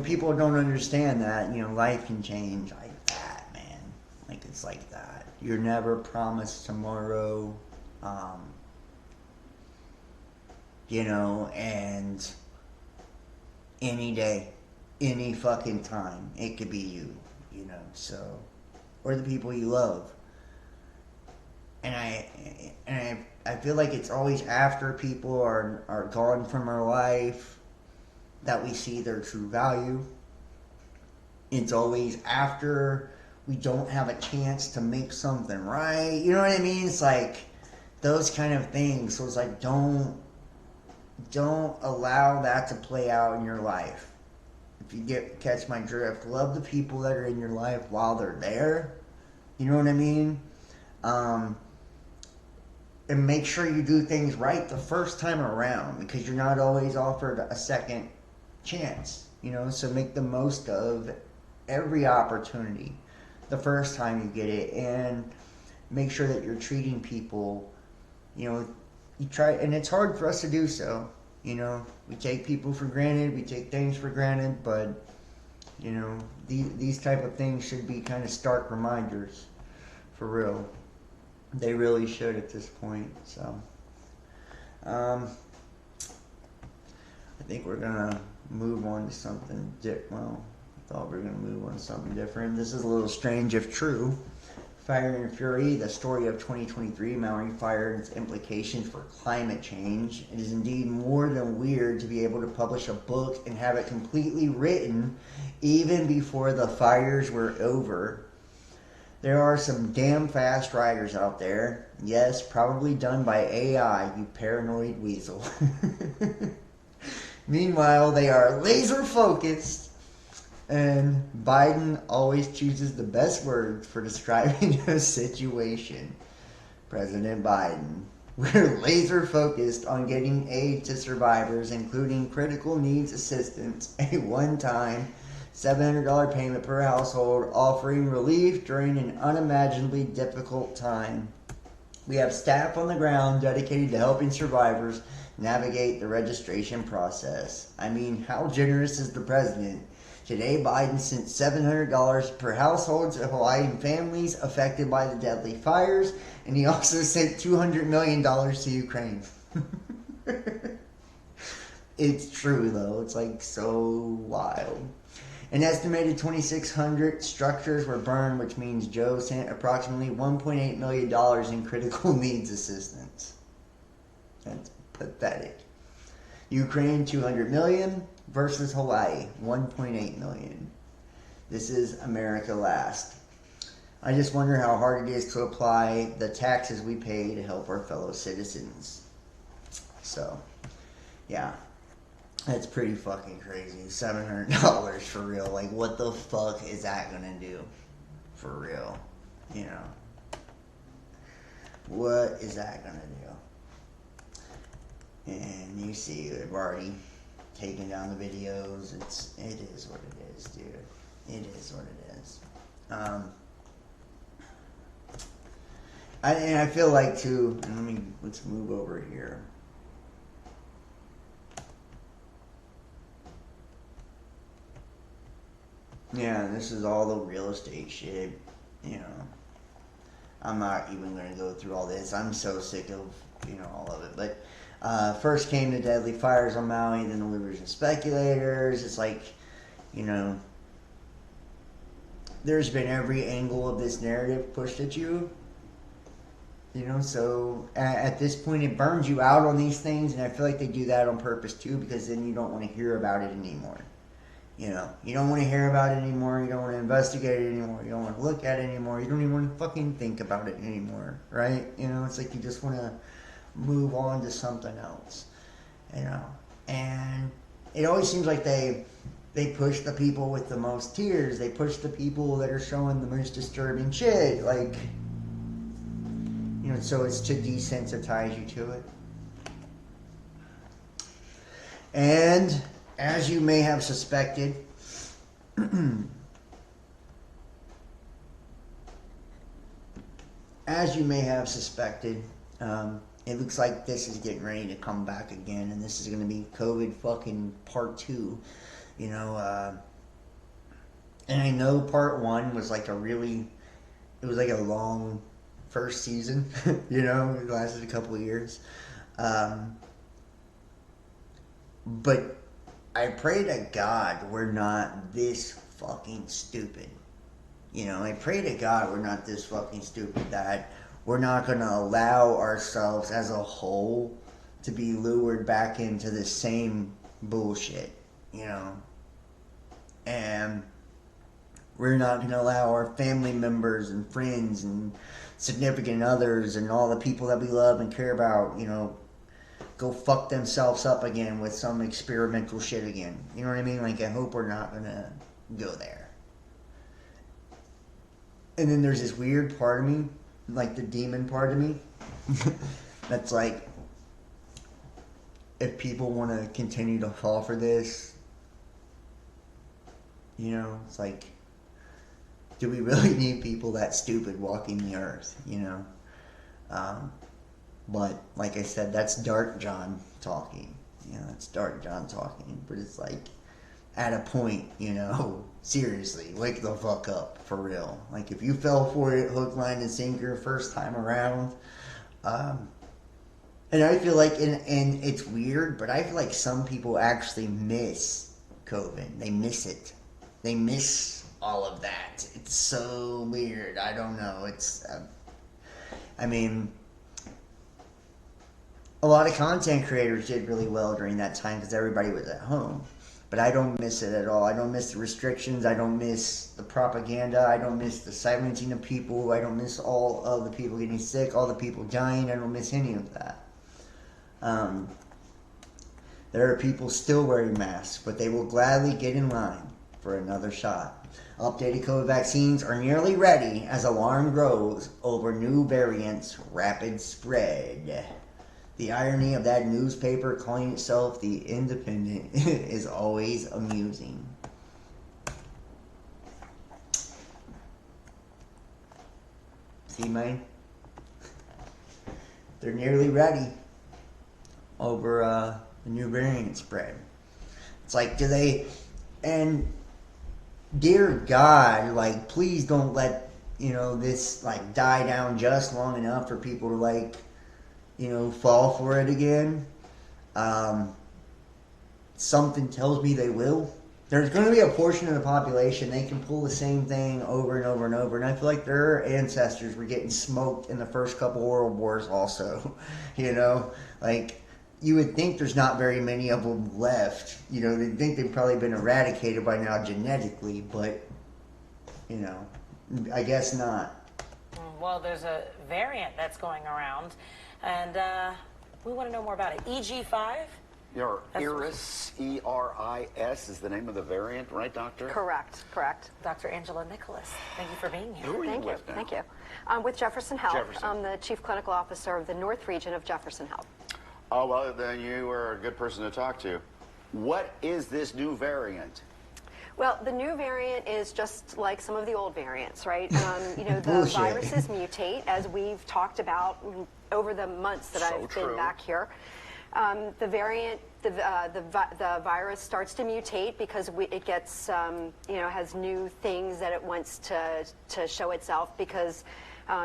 [SPEAKER 1] People don't understand that, life can change like that, man. Like, it's like that. You're never promised tomorrow, and any day, any fucking time, it could be you, so, or the people you love. And I feel like it's always after people are gone from our life. that we see their true value. It's always after we don't have a chance to make something right. You know what I mean? It's like those kind of things. So it's like don't allow that to play out in your life. If you catch my drift, love the people that are in your life while they're there. You know what I mean? And make sure you do things right the first time around, because you're not always offered a second chance. You know, so make the most of every opportunity the first time you get it, and make sure that you're treating people, you know, you try, and it's hard for us to do so. You know, we take people for granted, we take things for granted, but, you know, these type of things should be kind of stark reminders, for real. They really should at this point. So, I think we're gonna move on to something I thought we were gonna move on to something different. This is a little strange if true. Fire and Fury, the story of 2023 Maui fire and its implications for climate change. It is indeed more than weird to be able to publish a book and have it completely written even before the fires were over. There are some damn fast writers out there. Yes, probably done by AI, you paranoid weasel. Meanwhile, they are laser focused, and Biden always chooses the best words for describing a situation. President Biden, we're laser focused on getting aid to survivors, including critical needs assistance, a one-time $700 payment per household, offering relief during an unimaginably difficult time. We have staff on the ground dedicated to helping survivors navigate the registration process. I mean, how generous is the president? Today, Biden sent $700 per household to Hawaiian families affected by the deadly fires, and he also sent $200 million to Ukraine. It's true, though. It's like so wild. An estimated 2,600 structures were burned, which means Joe sent approximately $1.8 million in critical needs assistance. That's pathetic. Ukraine, $200 million versus Hawaii, $1.8 million. This is America last. I just wonder how hard it is to apply the taxes we pay to help our fellow citizens. So, yeah. That's pretty fucking crazy. $700 for real. Like, what the fuck is that gonna do? For real. You know. What is that gonna do? And you see, they've already taken down the videos. It is what it is, dude. It is what it is. I feel like, too, and let's move over here. Yeah, this is all the real estate shit, you know. I'm not even going to go through all this. I'm so sick of, you know, all of it. But first came the deadly fires on Maui, then the looters and speculators. It's like, you know, there's been every angle of this narrative pushed at you. You know, so at this point it burns you out on these things, and I feel like they do that on purpose too, because then you don't want to hear about it anymore. You know, you don't want to hear about it anymore. You don't want to investigate it anymore. You don't want to look at it anymore. You don't even want to fucking think about it anymore, right? You know, it's like you just want to move on to something else, you know. And it always seems like they push the people with the most tears. They push the people that are showing the most disturbing shit, like, you know, so it's to desensitize you to it. And as you may have suspected, it looks like this is getting ready to come back again, and this is going to be COVID fucking part 2, you know, and I know part 1 was like it was like a long first season, you know, it lasted a couple of years, but I pray to God we're not this fucking stupid. You know, I pray to God we're not this fucking stupid that we're not going to allow ourselves as a whole to be lured back into the same bullshit. you know, and we're not going to allow our family members and friends and significant others and all the people that we love and care about, you know, go fuck themselves up again with some experimental shit again. You know what I mean? Like, I hope we're not going to go there. And then there's this weird part of me, like the demon part of me, that's like, if people want to continue to fall for this, you know, it's like, do we really need people that stupid walking the earth, you know? But, like I said, that's Dark John talking. You know, that's Dark John talking. But it's like, at a point, you know, seriously, wake the fuck up, for real. Like, if you fell for it, hook, line, and sinker, first time around, and I feel like, and it's weird, but I feel like some people actually miss COVID. They miss it. They miss all of that. It's so weird. I don't know. It's, I mean, a lot of content creators did really well during that time because everybody was at home. But I don't miss it at all. I don't miss the restrictions. I don't miss the propaganda. I don't miss the silencing of people. I don't miss all of the people getting sick, all the people dying. I don't miss any of that. There are people still wearing masks, but they will gladly get in line for another shot. Updated COVID vaccines are nearly ready as alarm grows over new variants' rapid spread. The irony of that newspaper calling itself The Independent is always amusing. See, man? They're nearly ready over the new variant spread. It's like, do they... And, dear God, like, please don't let, you know, this, like, die down just long enough for people to, like, you know, fall for it again. Something tells me they will. There's going to be a portion of the population, they can pull the same thing over and over and over. And I feel like their ancestors were getting smoked in the first couple world wars also. You know, like, you would think there's not very many of them left. You know, they'd think they've probably been eradicated by now genetically, but, you know, I guess not.
[SPEAKER 15] Well, there's a variant that's going around, and we want to know more about it. EG5?
[SPEAKER 16] Your Eris, E-R-I-S, is the name of the variant, right, Doctor?
[SPEAKER 17] Correct.
[SPEAKER 15] Dr. Angela Nicholas, thank you for being here.
[SPEAKER 16] Who are you with now?
[SPEAKER 17] Thank you. I'm with Jefferson Health.
[SPEAKER 16] Jefferson.
[SPEAKER 17] I'm the Chief Clinical Officer of the North Region of Jefferson Health.
[SPEAKER 16] Oh, well, then you are a good person to talk to. What is this new variant?
[SPEAKER 17] Well, the new variant is just like some of the old variants, right? You know, the
[SPEAKER 1] Bullshit.
[SPEAKER 17] viruses mutate, as we've talked about over the months that I've been back here. The variant, the virus starts to mutate because it gets, you know, has new things that it wants to show itself because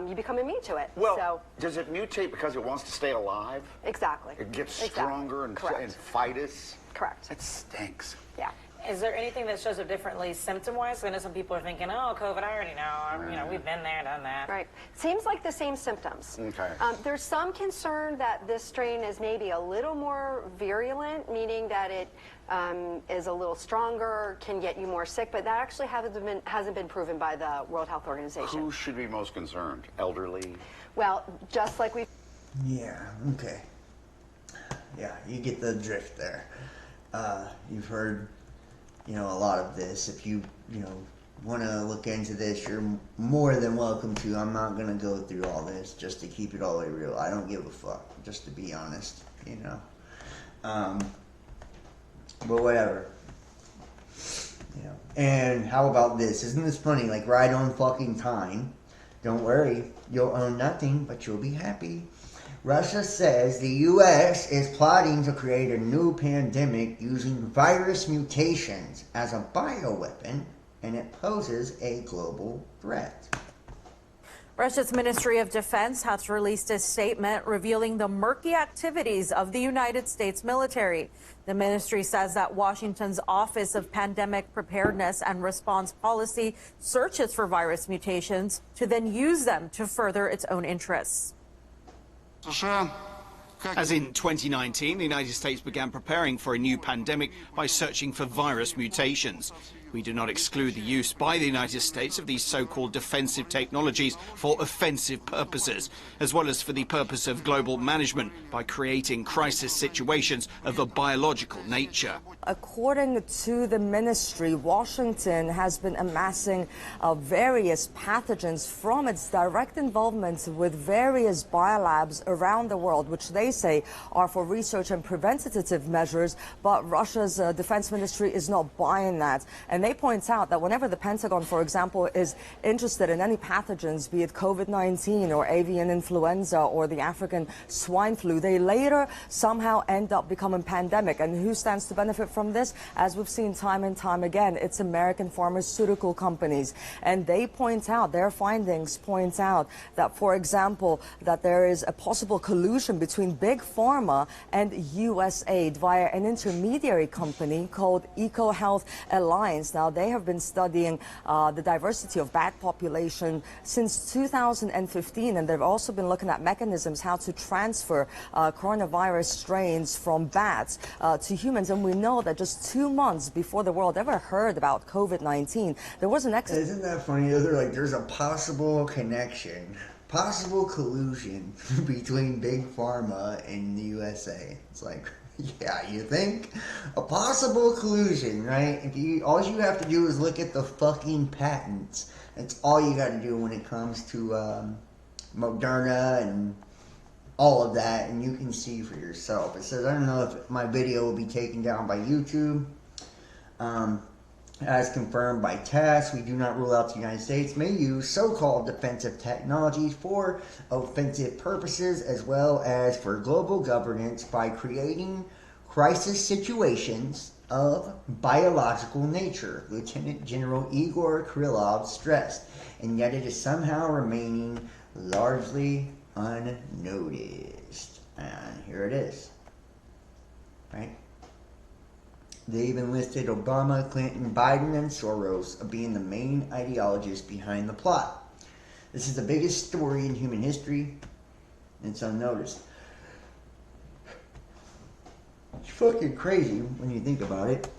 [SPEAKER 17] you become immune to it.
[SPEAKER 16] Well,
[SPEAKER 17] so,
[SPEAKER 16] does it mutate because it wants to stay alive?
[SPEAKER 17] Exactly.
[SPEAKER 16] It gets stronger and fight us?
[SPEAKER 17] Correct.
[SPEAKER 16] That stinks.
[SPEAKER 17] Yeah.
[SPEAKER 15] Is there anything that shows up differently symptom-wise? I know some people are thinking, oh, COVID, I already know. You know, we've been there, done that.
[SPEAKER 17] Right. Seems like the same symptoms.
[SPEAKER 16] Okay.
[SPEAKER 17] There's some concern that this strain is maybe a little more virulent, meaning that it is a little stronger, can get you more sick, but that actually hasn't been proven by the World Health Organization.
[SPEAKER 16] Who should be most concerned? Elderly?
[SPEAKER 17] Well, just like we...
[SPEAKER 1] Yeah, okay. Yeah, you get the drift there. You've heard, you know, a lot of this. If you want to look into this, you're more than welcome to. I'm not going to go through all this just to keep it all the way real. I don't give a fuck, just to be honest, you know. But whatever. You know. And how about this? Isn't this funny? Like, right on fucking time. Don't worry, you'll own nothing, but you'll be happy. Russia says the U.S. is plotting to create a new pandemic using virus mutations as a bioweapon, and it poses a global threat.
[SPEAKER 18] Russia's Ministry of Defense has released a statement revealing the murky activities of the United States military. The ministry says that Washington's Office of Pandemic Preparedness and Response Policy searches for virus mutations to then use them to further its own interests.
[SPEAKER 19] США As in 2019, the United States began preparing for a new pandemic by searching for virus mutations. We do not exclude the use by the United States of these so-called defensive technologies for offensive purposes, as well as for the purpose of global management by creating crisis situations of a biological nature.
[SPEAKER 20] According to the ministry, Washington has been amassing various pathogens from its direct involvement with various biolabs around the world, which they say are for research and preventative measures, but Russia's defense ministry is not buying that. And they point out that whenever the Pentagon, for example, is interested in any pathogens, be it COVID-19 or avian influenza or the African swine flu, they later somehow end up becoming pandemic. And who stands to benefit from this? As we've seen time and time again, it's American pharmaceutical companies. And they point out, their findings point out that, for example, that there is a possible collusion between Big Pharma and USAID via an intermediary company called EcoHealth Alliance. Now, they have been studying the diversity of bat population since 2015, and they've also been looking at mechanisms how to transfer coronavirus strains from bats to humans. And we know that just 2 months before the world ever heard about COVID-19, there was an
[SPEAKER 1] Isn't that funny? They're like, there's a possible connection, possible collusion between Big Pharma and the USA. It's like, yeah, you think? A possible collusion, right? All you have to do is look at the fucking patents. That's all you got to do when it comes to Moderna and all of that, and you can see for yourself. It says, I don't know if my video will be taken down by YouTube. As confirmed by TASS, we do not rule out the United States may use so-called defensive technologies for offensive purposes as well as for global governance by creating crisis situations of biological nature, Lieutenant General Igor Krylov stressed, and yet it is somehow remaining largely unnoticed. And here it is, right? They even listed Obama, Clinton, Biden, and Soros of being the main ideologists behind the plot. This is the biggest story in human history, and it's unnoticed. It's fucking crazy when you think about it,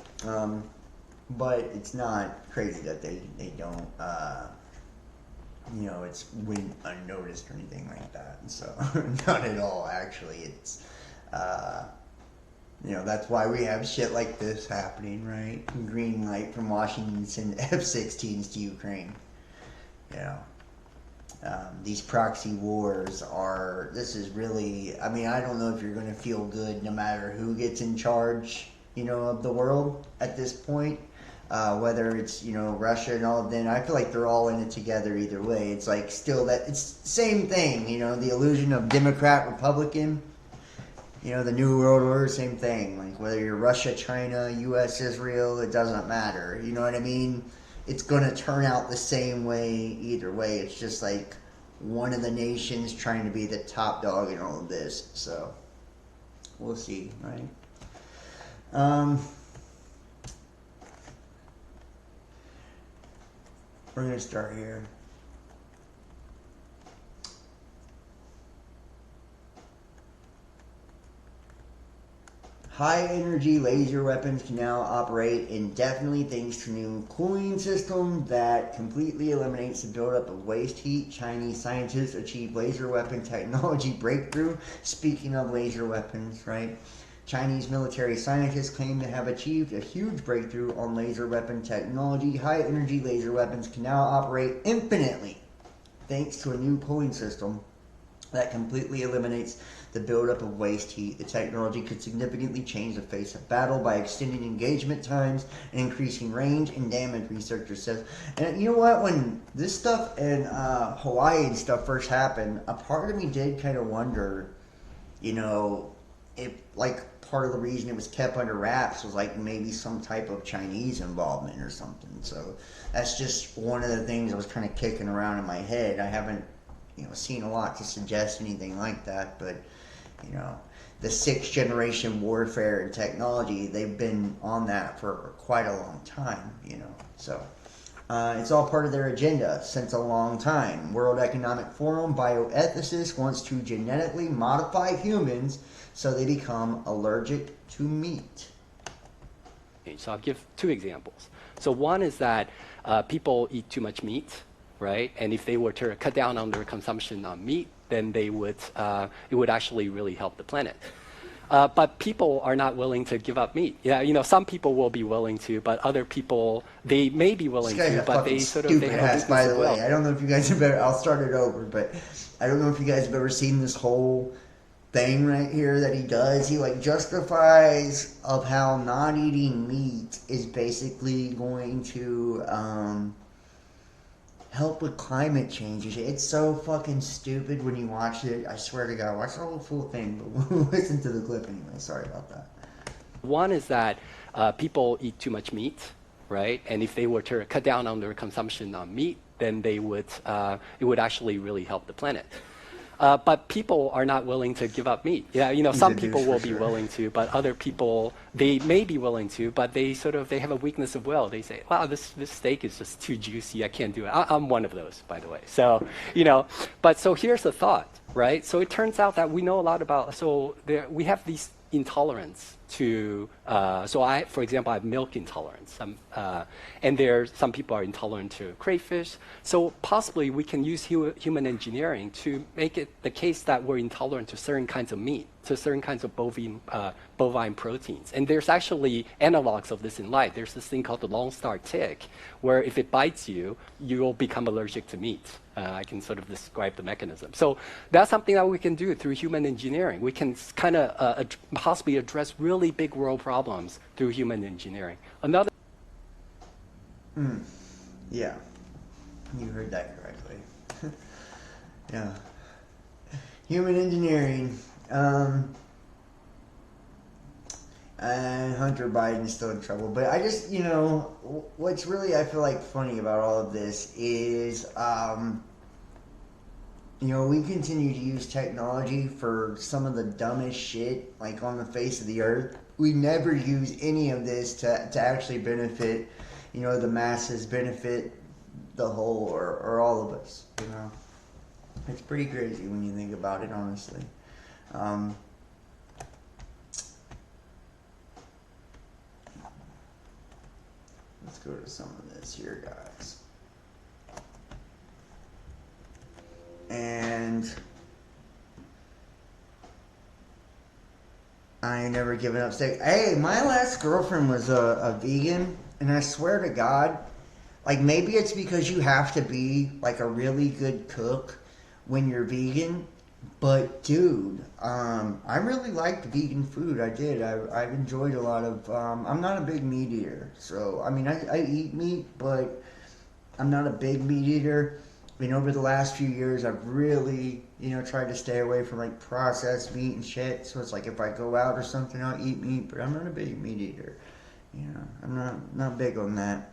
[SPEAKER 1] but it's not crazy that they don't, it's went unnoticed or anything like that. So, not at all, actually. It's, that's why we have shit like this happening, right? Green light from Washington to send F-16s to Ukraine. These proxy wars this is really, I don't know if you're going to feel good no matter who gets in charge, of the world at this point. Whether it's, Russia and all of them, I feel like they're all in it together either way. It's like still that, it's the same thing, the illusion of Democrat, Republican. The New World Order, same thing. Like, whether you're Russia, China, U.S., Israel, it doesn't matter. You know what I mean? It's going to turn out the same way either way. It's just like one of the nations trying to be the top dog in all of this. So, we'll see, right? We're going to start here. High-energy laser weapons can now operate indefinitely thanks to new cooling system that completely eliminates the buildup of waste heat. Chinese scientists achieved laser weapon technology breakthrough. Speaking of laser weapons, right? Chinese military scientists claim to have achieved a huge breakthrough on laser weapon technology. High-energy laser weapons can now operate infinitely thanks to a new cooling system that completely eliminates the buildup of waste heat. The technology could significantly change the face of battle by extending engagement times and increasing range and damage, researchers says. And you know what? When this stuff in Hawaii and stuff first happened, a part of me did kind of wonder, if, like, part of the reason it was kept under wraps was, like, maybe some type of Chinese involvement or something. So that's just one of the things that was kind of kicking around in my head. I haven't seen a lot to suggest anything like that, but the 6th generation warfare and technology, they've been on that for quite a long time, so It's all part of their agenda since a long time. World Economic Forum bioethicist wants to genetically modify humans so they become allergic to meat.
[SPEAKER 21] So I'll give 2 examples. So one is that people eat too much meat, right? And if they were to cut down on their consumption on meat, then they would it would actually really help the planet. But people are not willing to give up meat. Yeah, you know, some people will be willing to, but other people, they may be willing to, but they sort of, they have a weakness
[SPEAKER 1] by the
[SPEAKER 21] as well.
[SPEAKER 1] way. I don't know if you guys have ever, I'll start it over, but I don't know if you guys have ever seen this whole thing right here that he does. He like justifies of how not eating meat is basically going to help with climate change. It's so fucking stupid when you watch it. I swear to God, watch the whole full thing, but we'll listen to the clip anyway. Sorry about that.
[SPEAKER 21] One is that people eat too much meat, right? And if they were to cut down on their consumption on meat, then they would it would actually really help the planet. But people are not willing to give up meat. Yeah, you know, some people will be willing to, but other people, they may be willing to, but they sort of, they have a weakness of will. They say, wow, this steak is just too juicy. I can't do it. I'm one of those, by the way. So, you know, but so here's the thought, right? So it turns out that we know a lot about, so we have these intolerance to, so I, for example, I have milk intolerance. And some people are intolerant to crayfish. So possibly we can use human engineering to make it the case that we're intolerant to certain kinds of meat, to certain kinds of bovine proteins. And there's actually analogs of this in life. There's this thing called the Lone Star tick, where if it bites you, you'll become allergic to meat. I can sort of describe the mechanism. So that's something that we can do through human engineering. We can kind of possibly address really big world problems through human engineering. Another.
[SPEAKER 1] Yeah, you heard that correctly. Yeah, human engineering. And Hunter Biden is still in trouble. But I just, you know, what's really, I feel like, funny about all of this is, you know, we continue to use technology for some of the dumbest shit, like, on the face of the earth. We never use any of this to actually benefit, you know, the masses, benefit the whole, or all of us, you know. It's pretty crazy when you think about it, honestly. Let's go to some of this here, guys. And I ain't never given up steak. Hey, my last girlfriend was a vegan, and I swear to God, like, maybe it's because you have to be like a really good cook when you're vegan. But dude, I really liked vegan food. I did. I've enjoyed a lot of. I'm not a big meat eater, so I mean, I eat meat, but I'm not a big meat eater. I mean, over the last few years, I've really, you know, tried to stay away from like processed meat and shit. So it's like if I go out or something, I'll eat meat, but I'm not a big meat eater. You know, I'm not big on that.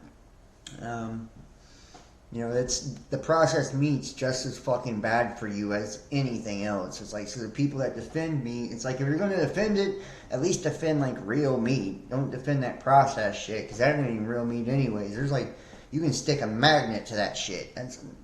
[SPEAKER 1] You know, it's the processed meat's just as fucking bad for you as anything else. It's like, so the people that defend meat, it's like, if you're going to defend it, at least defend like real meat. Don't defend that processed shit, because that ain't even real meat anyways. There's like, you can stick a magnet to that shit.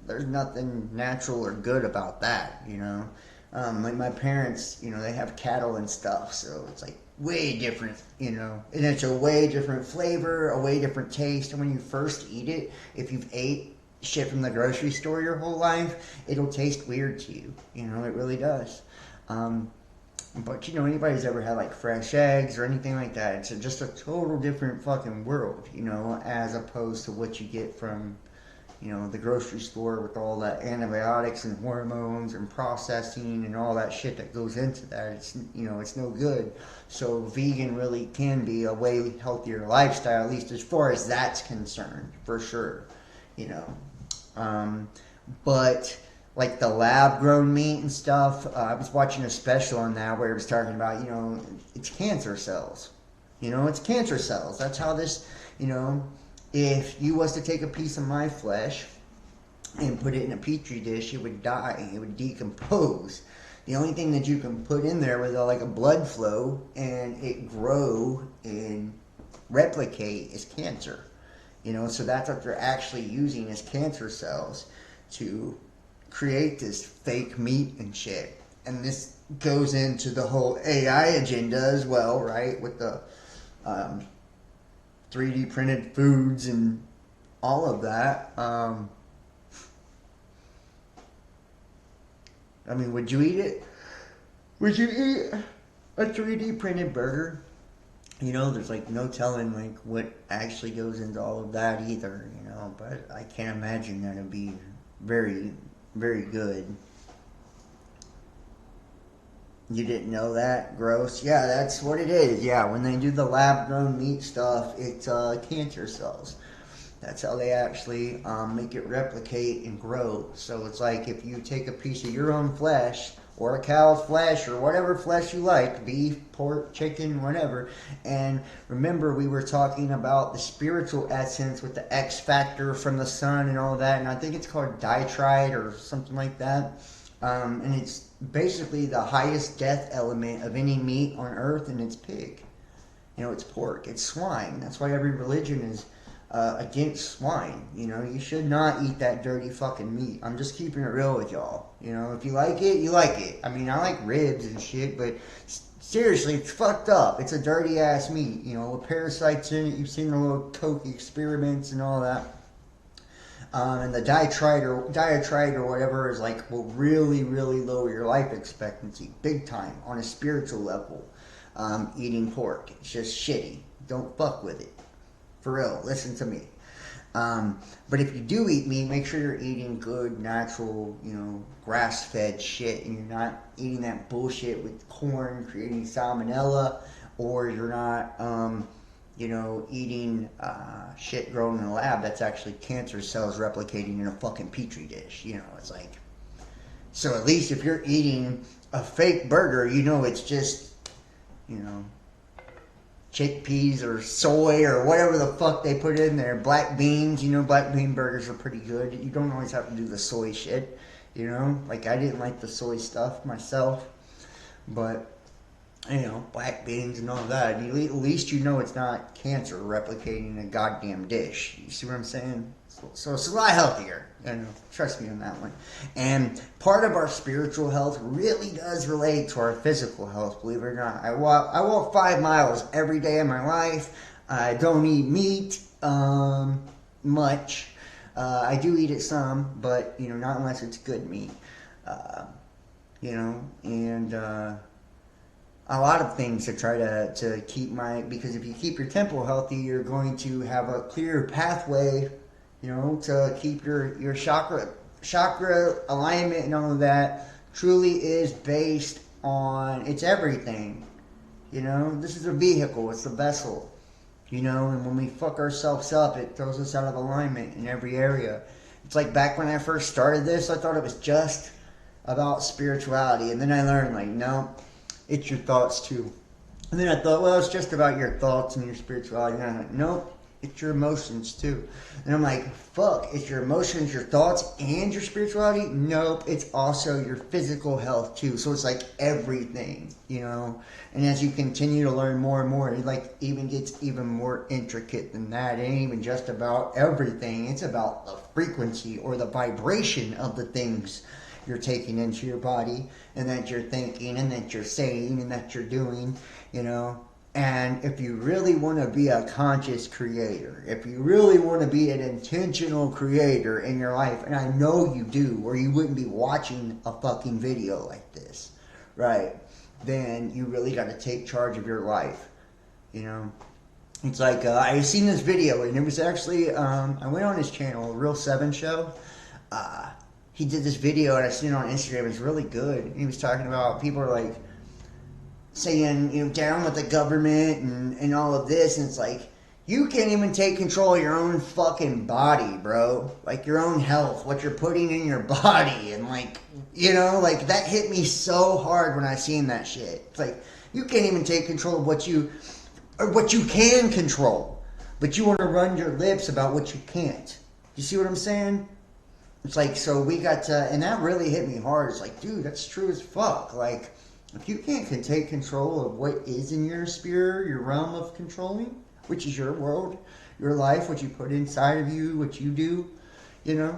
[SPEAKER 1] There's nothing natural or good about that, you know. Like my parents, you know, they have cattle and stuff, so it's like way different, you know. And it's a way different flavor, a way different taste. And when you first eat it, if you've ate shit from the grocery store your whole life, it'll taste weird to you. You know, it really does. But, you know, anybody's ever had, like, fresh eggs or anything like that, it's just a total different fucking world, you know, as opposed to what you get from, you know, the grocery store with all the antibiotics and hormones and processing and all that shit that goes into that. It's, you know, it's no good. So vegan really can be a way healthier lifestyle, at least as far as that's concerned, for sure, you know. But like the lab grown meat and stuff, I was watching a special on that where it was talking about, you know, it's cancer cells. You know, it's cancer cells. That's how this, you know, if you was to take a piece of my flesh and put it in a petri dish, it would die. It would decompose. The only thing that you can put in there with like a blood flow and it grow and replicate is cancer. So that's what they're actually using as cancer cells to create this fake meat and shit. And this goes into the whole AI agenda as well, right? With the 3D printed foods and all of that. Would you eat it? Would you eat a 3D printed burger? There's no telling what actually goes into all of that either, but I can't imagine that it'd be very, very good. You didn't know that? Gross. Yeah, that's what it is. Yeah, when they do the lab-grown meat stuff, it's cancer cells. That's how they actually make it replicate and grow. So it's like if you take a piece of your own flesh, or a cow's flesh, or whatever flesh you like, beef, pork, chicken, whatever. And remember, we were talking about the spiritual essence with the X factor from the sun and all that, and I think it's called ditride or something like that. And it's basically the highest death element of any meat on earth, and it's pig. It's pork, it's swine. That's why every religion is against swine. You should not eat that dirty fucking meat. I'm just keeping it real with y'all. If you like it, you like it. I like ribs and shit, but seriously, it's fucked up. It's a dirty ass meat, with parasites in it. You've seen the little Coke experiments and all that. And the diatride or whatever is will really, really lower your life expectancy big time on a spiritual level. Eating pork, it's just shitty. Don't fuck with it. For real, listen to me. But if you do eat meat, make sure you're eating good, natural, grass-fed shit, and you're not eating that bullshit with corn creating salmonella, or you're not, eating shit grown in a lab that's actually cancer cells replicating in a fucking petri dish. It's like, so at least if you're eating a fake burger, it's just, chickpeas or soy or whatever the fuck they put in there. Black beans, black bean burgers are pretty good. You don't always have to do the soy shit, I didn't like the soy stuff myself, but black beans and all that. At least it's not cancer replicating a goddamn dish. You see what I'm saying? So it's a lot healthier. Trust me on that one. And part of our spiritual health really does relate to our physical health, believe it or not. I walk 5 miles every day of my life. I don't eat meat much. I do eat it some, but not unless it's good meat. And a lot of things to try to keep because if you keep your temple healthy, you're going to have a clear pathway, to keep your chakra alignment and all of that truly is based on, it's everything. This is a vehicle, it's a vessel, and when we fuck ourselves up, it throws us out of alignment in every area. It's like back when I first started this, I thought it was just about spirituality, and then I learned, no, it's your thoughts too. And then I thought, well, it's just about your thoughts and your spirituality. And I'm like, nope, it's your emotions too. And I'm like, fuck, it's your emotions, your thoughts, and your spirituality? Nope, it's also your physical health too. So it's everything, And as you continue to learn more and more, it even gets even more intricate than that. It ain't even just about everything. It's about the frequency or the vibration of the things you're taking into your body, and that you're thinking, and that you're saying, and that you're doing, And if you really want to be a conscious creator, if you really want to be an intentional creator in your life, and I know you do, or you wouldn't be watching a fucking video like this, right? Then you really got to take charge of your life, It's like, I seen this video, and it was actually, I went on his channel, Real 7 Show. He did this video, and I seen it on Instagram. It's really good. He was talking about people are saying, down with the government and all of this. And it's like, you can't even take control of your own fucking body, bro. Your own health, what you're putting in your body. And that hit me so hard when I seen that shit. It's like, you can't even take control of what you can control. But you want to run your lips about what you can't. You see what I'm saying? It's like, so we got to, and that really hit me hard. It's like, dude, that's true as fuck. If you can't take control of what is in your sphere, your realm of controlling, which is your world, your life, what you put inside of you, what you do, you know?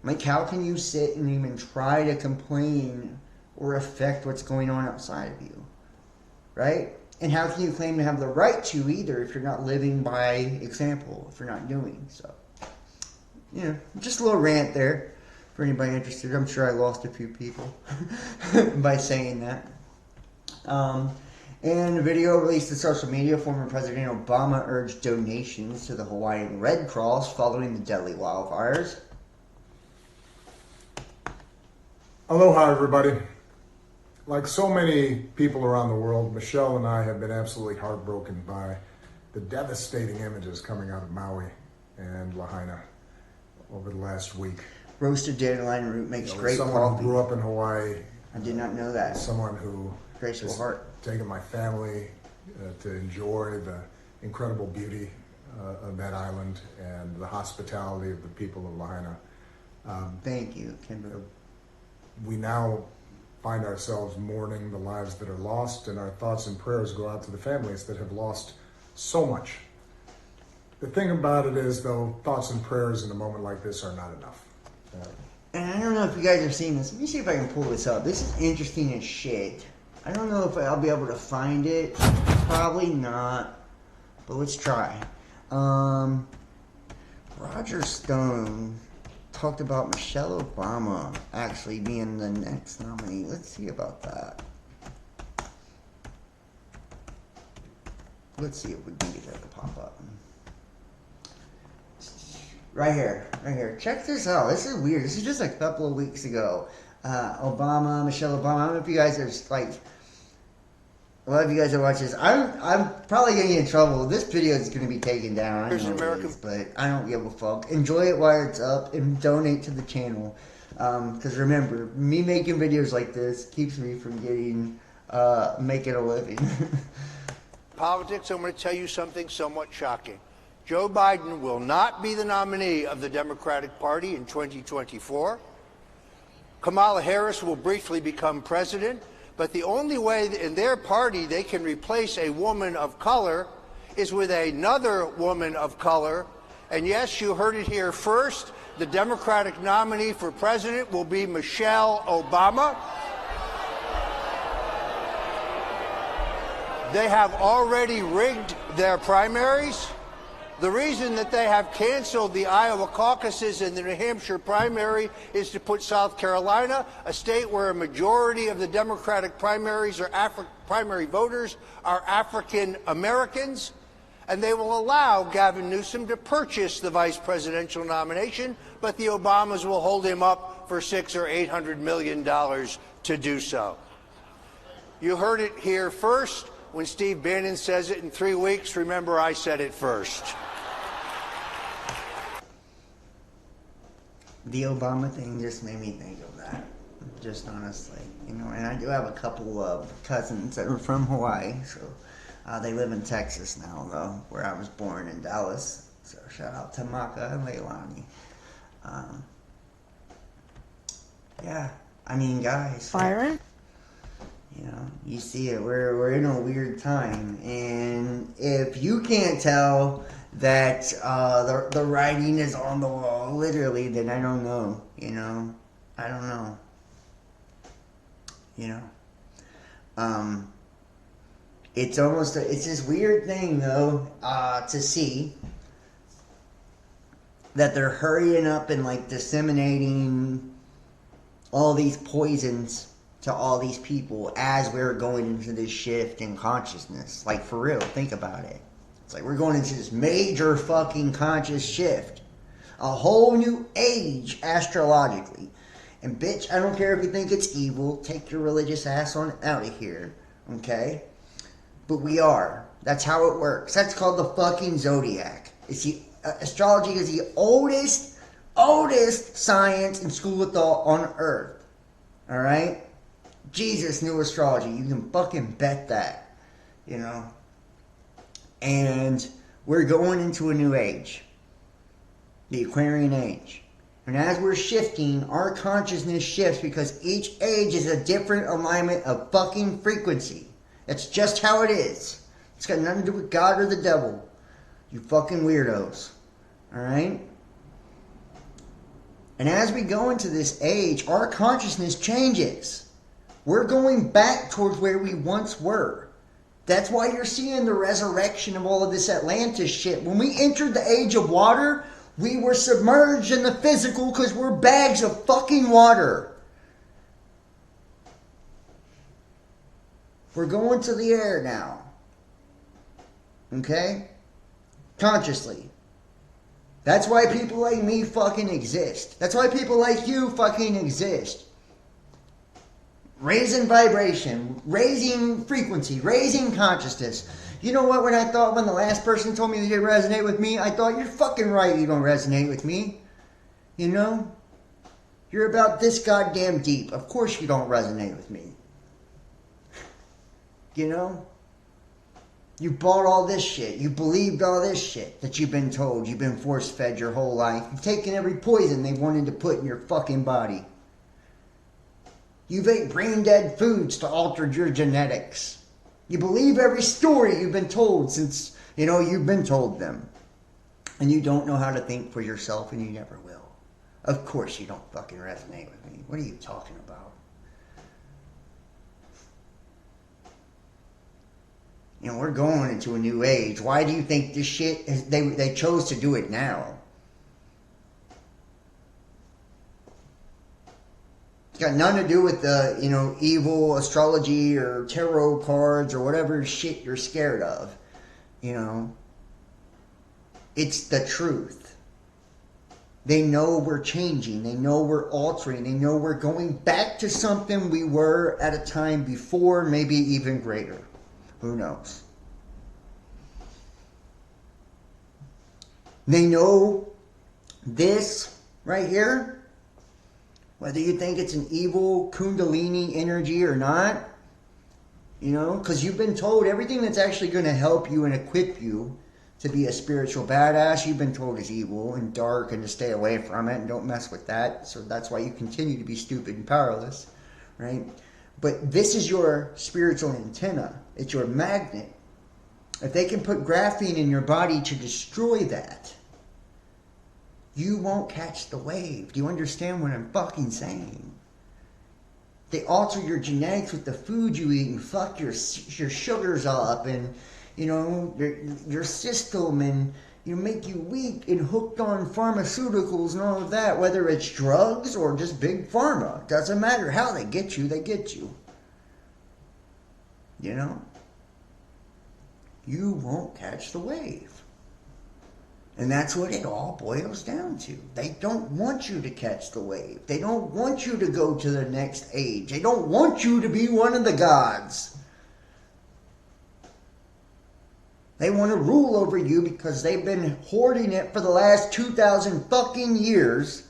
[SPEAKER 1] Like, how can you sit and even try to complain or affect what's going on outside of you, right? And how can you claim to have the right to either if you're not living by example, if you're not doing so? You know, just a little rant there for anybody interested. I'm sure I lost a few people by saying that. In a video released to social media, former President Obama urged donations to the Hawaiian Red Cross following the deadly wildfires.
[SPEAKER 5] Aloha, everybody. Like so many people around the world, Michelle and I have been absolutely heartbroken by the devastating images coming out of Maui and Lahaina over the last week.
[SPEAKER 1] Roasted dandelion root makes great
[SPEAKER 5] someone
[SPEAKER 1] coffee.
[SPEAKER 5] Who grew up in Hawaii.
[SPEAKER 1] I did not know that.
[SPEAKER 5] Someone who
[SPEAKER 1] graceful heart.
[SPEAKER 5] Taken my family to enjoy the incredible beauty of that island and the hospitality of the people of Lahaina.
[SPEAKER 1] Thank you, Kimber.
[SPEAKER 5] We now find ourselves mourning the lives that are lost, and our thoughts and prayers go out to the families that have lost so much. The thing about it is, though, thoughts and prayers in a moment like this are not enough.
[SPEAKER 1] And I don't know if you guys have seen this. Let me see if I can pull this up. This is interesting as shit. I don't know if I'll be able to find it. Probably not. But let's try. Roger Stone talked about Michelle Obama actually being the next nominee. Let's see about that. Let's see if we can get that to pop up. Right here. Check this out. This is weird. This is just a couple of weeks ago. Michelle Obama. I don't know if you guys are like, a lot of you guys are watching this. I'm probably gonna get in trouble. This video is gonna be taken down. I know it is, but I don't give a fuck. Enjoy it while it's up and donate to the channel. Because remember, me making videos like this keeps me from making a living.
[SPEAKER 3] Politics, I'm going to tell you something somewhat shocking. Joe Biden will not be the nominee of the Democratic Party in 2024. Kamala Harris will briefly become president, but the only way in their party they can replace a woman of color is with another woman of color. And yes, you heard it here first. The Democratic nominee for president will be Michelle Obama. They have already rigged their primaries. The reason that they have canceled the Iowa caucuses and the New Hampshire primary is to put South Carolina, a state where a majority of the Democratic primaries or primary voters are African Americans, and they will allow Gavin Newsom to purchase the vice presidential nomination, but the Obamas will hold him up for $600 or $800 million to do so. You heard it here first. When Steve Bannon says it in 3 weeks, remember I said it first.
[SPEAKER 1] The Obama thing just made me think of that. Just honestly, you know, and I do have a couple of cousins that are from Hawaii, so they live in Texas now, though, where I was born in Dallas. So shout out to Maka and Leilani. Yeah, I mean, guys.
[SPEAKER 10] Byron?
[SPEAKER 1] You know, you see it. We're in a weird time, and if you can't tell that the writing is on the wall, literally, then I don't know. You know, I don't know. You know, it's almost it's this weird thing though to see that they're hurrying up and like disseminating all these poisons to all these people as we're going into this shift in consciousness. Like, for real, think about it. It's like we're going into this major fucking conscious shift. A whole new age astrologically. And bitch, I don't care if you think it's evil, take your religious ass on out of here. Okay? But we are. That's how it works. That's called the fucking zodiac. It's the astrology is the oldest science and school of thought on earth. Alright? Jesus knew astrology. You can fucking bet that. You know? And we're going into a new age. The Aquarian age. And as we're shifting, our consciousness shifts because each age is a different alignment of fucking frequency. That's just how it is. It's got nothing to do with God or the devil. You fucking weirdos. Alright? And as we go into this age, our consciousness changes. We're going back towards where we once were. That's why you're seeing the resurrection of all of this Atlantis shit. When we entered the age of water, we were submerged in the physical because we're bags of fucking water. We're going to the air now. Okay? Consciously. That's why people like me fucking exist. That's why people like you fucking exist. Raising vibration, raising frequency, raising consciousness. You know what, when the last person told me they didn't resonate with me, I thought, you're fucking right you don't resonate with me. You know? You're about this goddamn deep. Of course you don't resonate with me. You know? You bought all this shit. You believed all this shit that you've been told. You've been force-fed your whole life. You've taken every poison they wanted to put in your fucking body. You've ate brain-dead foods to alter your genetics. You believe every story you've been told since, you've been told them. And you don't know how to think for yourself, and you never will. Of course you don't fucking resonate with me. What are you talking about? We're going into a new age. Why do you think this shit, they chose to do it now? It's got nothing to do with the, evil astrology or tarot cards or whatever shit you're scared of. It's the truth. They know we're changing. They know we're altering. They know we're going back to something we were at a time before, maybe even greater. Who knows? They know this right here, whether you think it's an evil kundalini energy or not, because you've been told everything that's actually going to help you and equip you to be a spiritual badass, you've been told is evil and dark and to stay away from it and don't mess with that. So that's why you continue to be stupid and powerless, right? But this is your spiritual antenna. It's your magnet. If they can put graphene in your body to destroy that, you won't catch the wave. Do you understand what I'm fucking saying? They alter your genetics with the food you eat and fuck your sugars up and, your system, and make you weak and hooked on pharmaceuticals and all of that, whether it's drugs or just big pharma. Doesn't matter how they get you, they get you. You won't catch the wave. And that's what it all boils down to. They don't want you to catch the wave. They don't want you to go to the next age. They don't want you to be one of the gods. They want to rule over you because they've been hoarding it for the last 2,000 fucking years.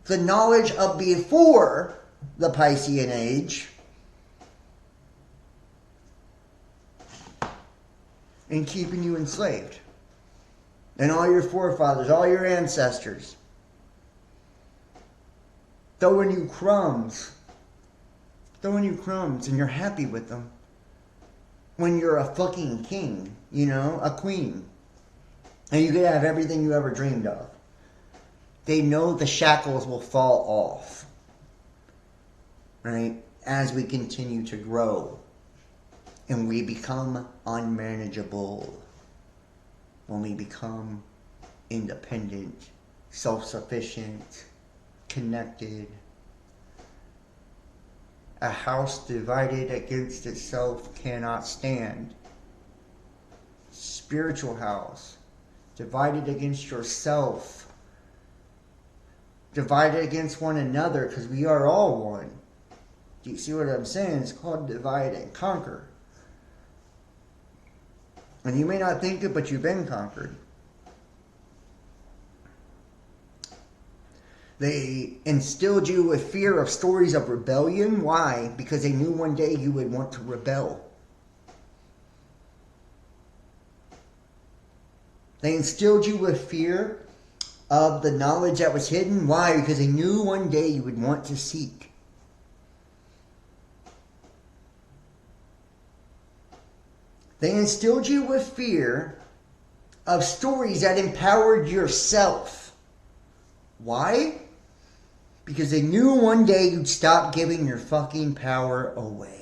[SPEAKER 1] The knowledge of before the Piscean age. And keeping you enslaved. And all your forefathers, all your ancestors. Throwing you crumbs. And you're happy with them. When you're a fucking king, a queen. And you could have everything you ever dreamed of. They know the shackles will fall off. Right? As we continue to grow. And we become unmanageable. When we become independent, self-sufficient, connected. A house divided against itself cannot stand. Spiritual house, divided against yourself, divided against one another, because we are all one. Do you see what I'm saying? It's called divide and conquer. And you may not think it, but you've been conquered. They instilled you with fear of stories of rebellion. Why? Because they knew one day you would want to rebel. They instilled you with fear of the knowledge that was hidden. Why? Because they knew one day you would want to seek. They instilled you with fear of stories that empowered yourself. Why? Because they knew one day you'd stop giving your fucking power away.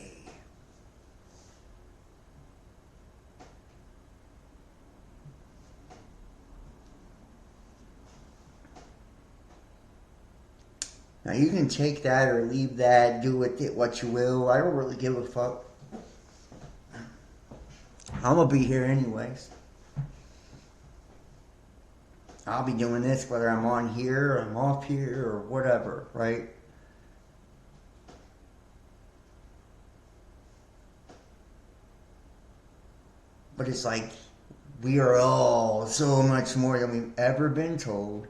[SPEAKER 1] Now you can take that or leave that, do with it what you will. I don't really give a fuck. I'm gonna be here anyways. I'll be doing this whether I'm on here or I'm off here or whatever, right? But it's like we are all so much more than we've ever been told.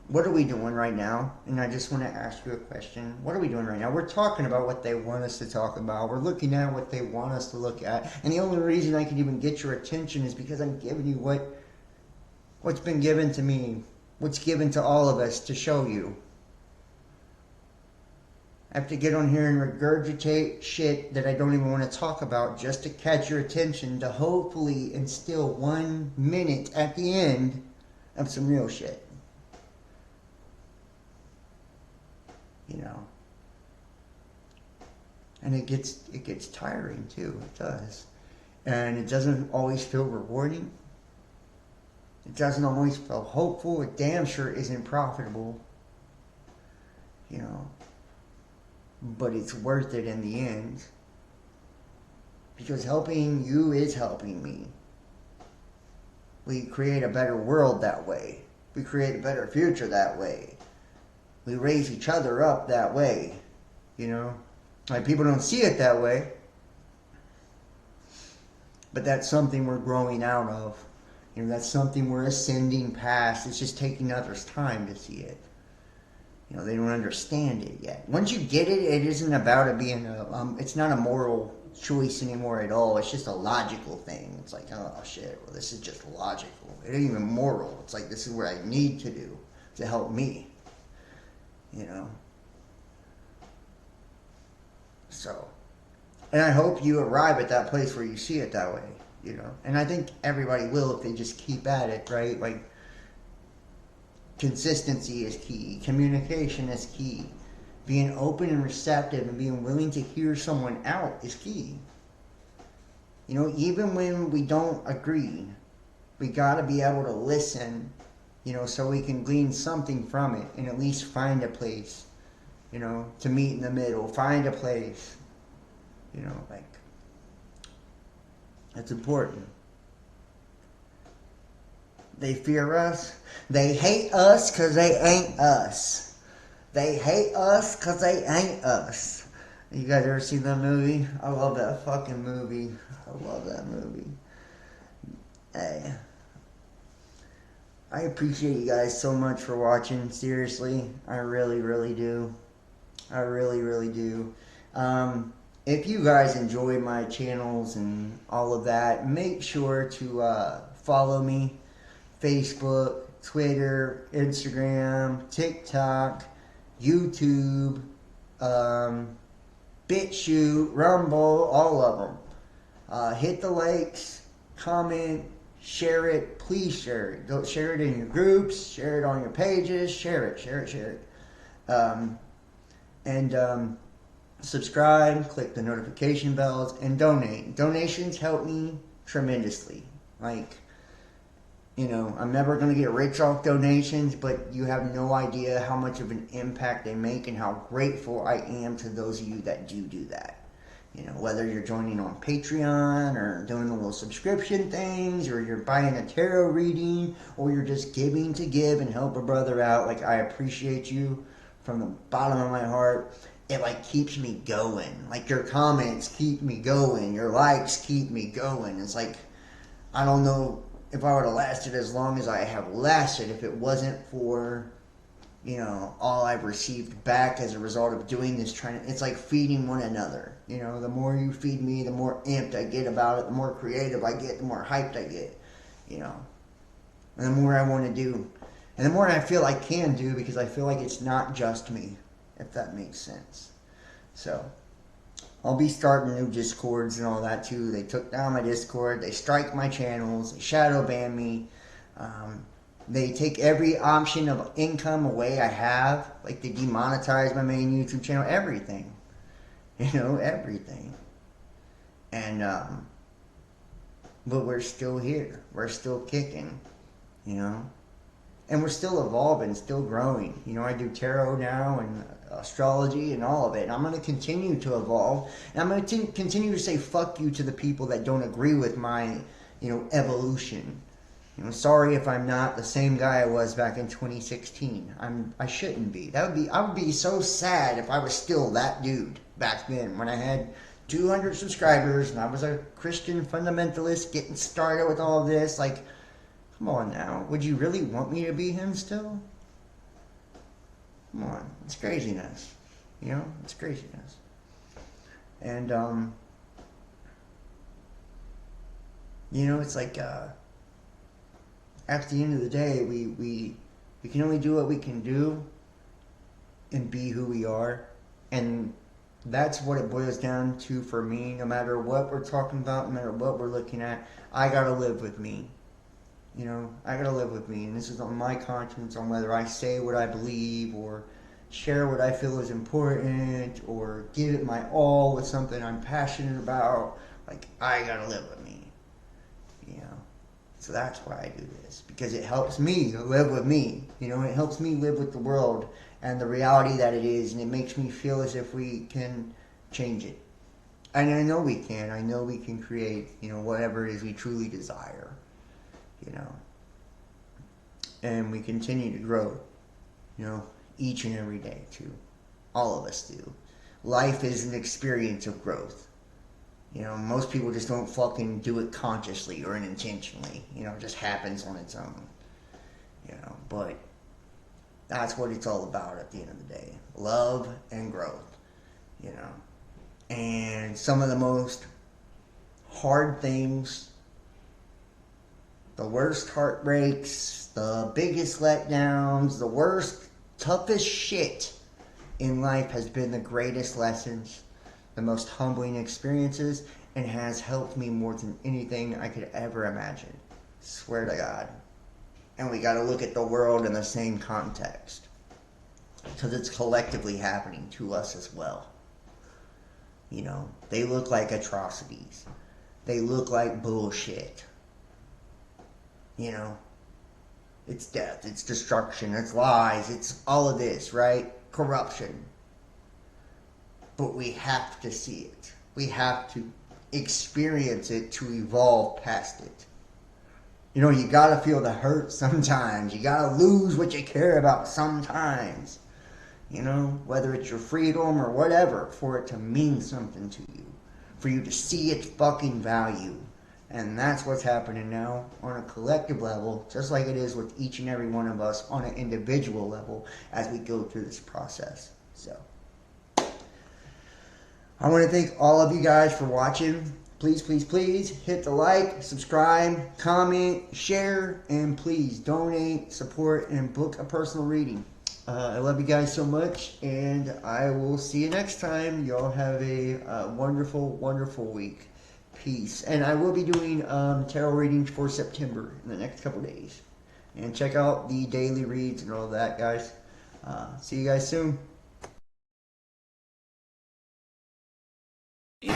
[SPEAKER 1] What are we doing right now? And I just want to ask you a question. What are we doing right now? We're talking about what they want us to talk about. We're looking at what they want us to look at. And the only reason I can even get your attention is because I'm giving you what's been given to me, what's given to all of us to show you. I have to get on here and regurgitate shit that I don't even want to talk about just to catch your attention, to hopefully instill 1 minute at the end of some real shit. You know, and it gets tiring too. It does, and it doesn't always feel rewarding. It doesn't always feel hopeful. It damn sure isn't profitable. You know, but it's worth it in the end because helping you is helping me. We create a better world that way. We create a better future that way. We raise each other up that way, you know. Like, people don't see it that way, but that's something we're growing out of. You know, that's something we're ascending past. It's just taking others time to see it. You know, they don't understand it yet. Once you get it, it isn't about it being it's not a moral choice anymore at all. It's just a logical thing. It's like, oh shit, well, this is just logical. It ain't even moral. It's like, this is what I need to do to help me. You know, so, and I hope you arrive at that place where you see it that way, you know, and I think everybody will if they just keep at it, right? Like, consistency is key, communication is key, being open and receptive and being willing to hear someone out is key. You know, even when we don't agree, we got to be able to listen. You know, so we can glean something from it and at least find a place, you know, to meet in the middle. Find a place, you know, like, that's important. They fear us. They hate us because they ain't us. They hate us because they ain't us. You guys ever seen that movie? I love that fucking movie. I love that movie. Hey. I appreciate you guys so much for watching. Seriously, I really, really do. I really, really do. If you guys enjoy my channels and all of that, make sure to follow me. Facebook, Twitter, Instagram, TikTok, YouTube, BitChute, Rumble, all of them. Hit the likes, comment, share it. Please share it. Go share it in your groups. Share it on your pages. Share it. Subscribe. Click the notification bells and donate. Donations help me tremendously. Like, you know, I'm never going to get rich off donations, but you have no idea how much of an impact they make and how grateful I am to those of you that do that. You know, whether you're joining on Patreon or doing the little subscription things, or you're buying a tarot reading, or you're just giving to give and help a brother out. Like, I appreciate you from the bottom of my heart. It, like, keeps me going. Like, your comments keep me going. Your likes keep me going. It's like, I don't know if I would have lasted as long as I have lasted if it wasn't for, you know, all I've received back as a result of doing this. It's like feeding one another. You know, the more you feed me, the more amped I get about it. The more creative I get, the more hyped I get. You know, and the more I want to do, and the more I feel I can do, because I feel like it's not just me, if that makes sense. So, I'll be starting new Discords and all that too. They took down my Discord. They strike my channels. They shadow ban me. They take every option of income away I have. Like they demonetize my main YouTube channel. Everything. Everything. And, but we're still here. We're still kicking, And we're still evolving, still growing. I do tarot now and astrology and all of it. And I'm going to continue to evolve. And I'm going to continue to say fuck you to the people that don't agree with my, evolution. Sorry if I'm not the same guy I was back in 2016. I shouldn't be. I would be so sad if I was still that dude back then when I had 200 subscribers and I was a Christian fundamentalist getting started with all of this. Like, come on now. Would you really want me to be him still? Come on. It's craziness. It's craziness. And, it's like, at the end of the day, we can only do what we can do and be who we are. And that's what it boils down to for me. No matter what we're talking about, no matter what we're looking at, I gotta live with me. I gotta live with me. And this is on my conscience, on whether I say what I believe or share what I feel is important or give it my all with something I'm passionate about. Like, I gotta live with me. So that's why I do this, because it helps me live with me. It helps me live with the world and the reality that it is, and it makes me feel as if we can change it. And I know we can. I know we can create, whatever it is we truly desire, And we continue to grow, each and every day too. All of us do. Life is an experience of growth. Most people just don't fucking do it consciously or unintentionally. It just happens on its own. But that's what it's all about at the end of the day. Love and growth. And some of the most hard things, the worst heartbreaks, the biggest letdowns, the worst, toughest shit in life has been the greatest lessons, the most humbling experiences, and has helped me more than anything I could ever imagine. Swear to God. And we gotta look at the world in the same context, because it's collectively happening to us as well. They look like atrocities. They look like bullshit. It's death, it's destruction, it's lies, it's all of this, right? Corruption. But we have to see it. We have to experience it to evolve past it. You gotta feel the hurt sometimes. You gotta lose what you care about sometimes. Whether it's your freedom or whatever, for it to mean something to you. For you to see its fucking value. And that's what's happening now on a collective level, just like it is with each and every one of us on an individual level as we go through this process. So, I want to thank all of you guys for watching. Please, please, please hit the like, subscribe, comment, share, and please donate, support, and book a personal reading. I love you guys so much, and I will see you next time. Y'all have a wonderful, wonderful week. Peace. And I will be doing tarot readings for September in the next couple days. And check out the daily reads and all that, guys. See you guys soon.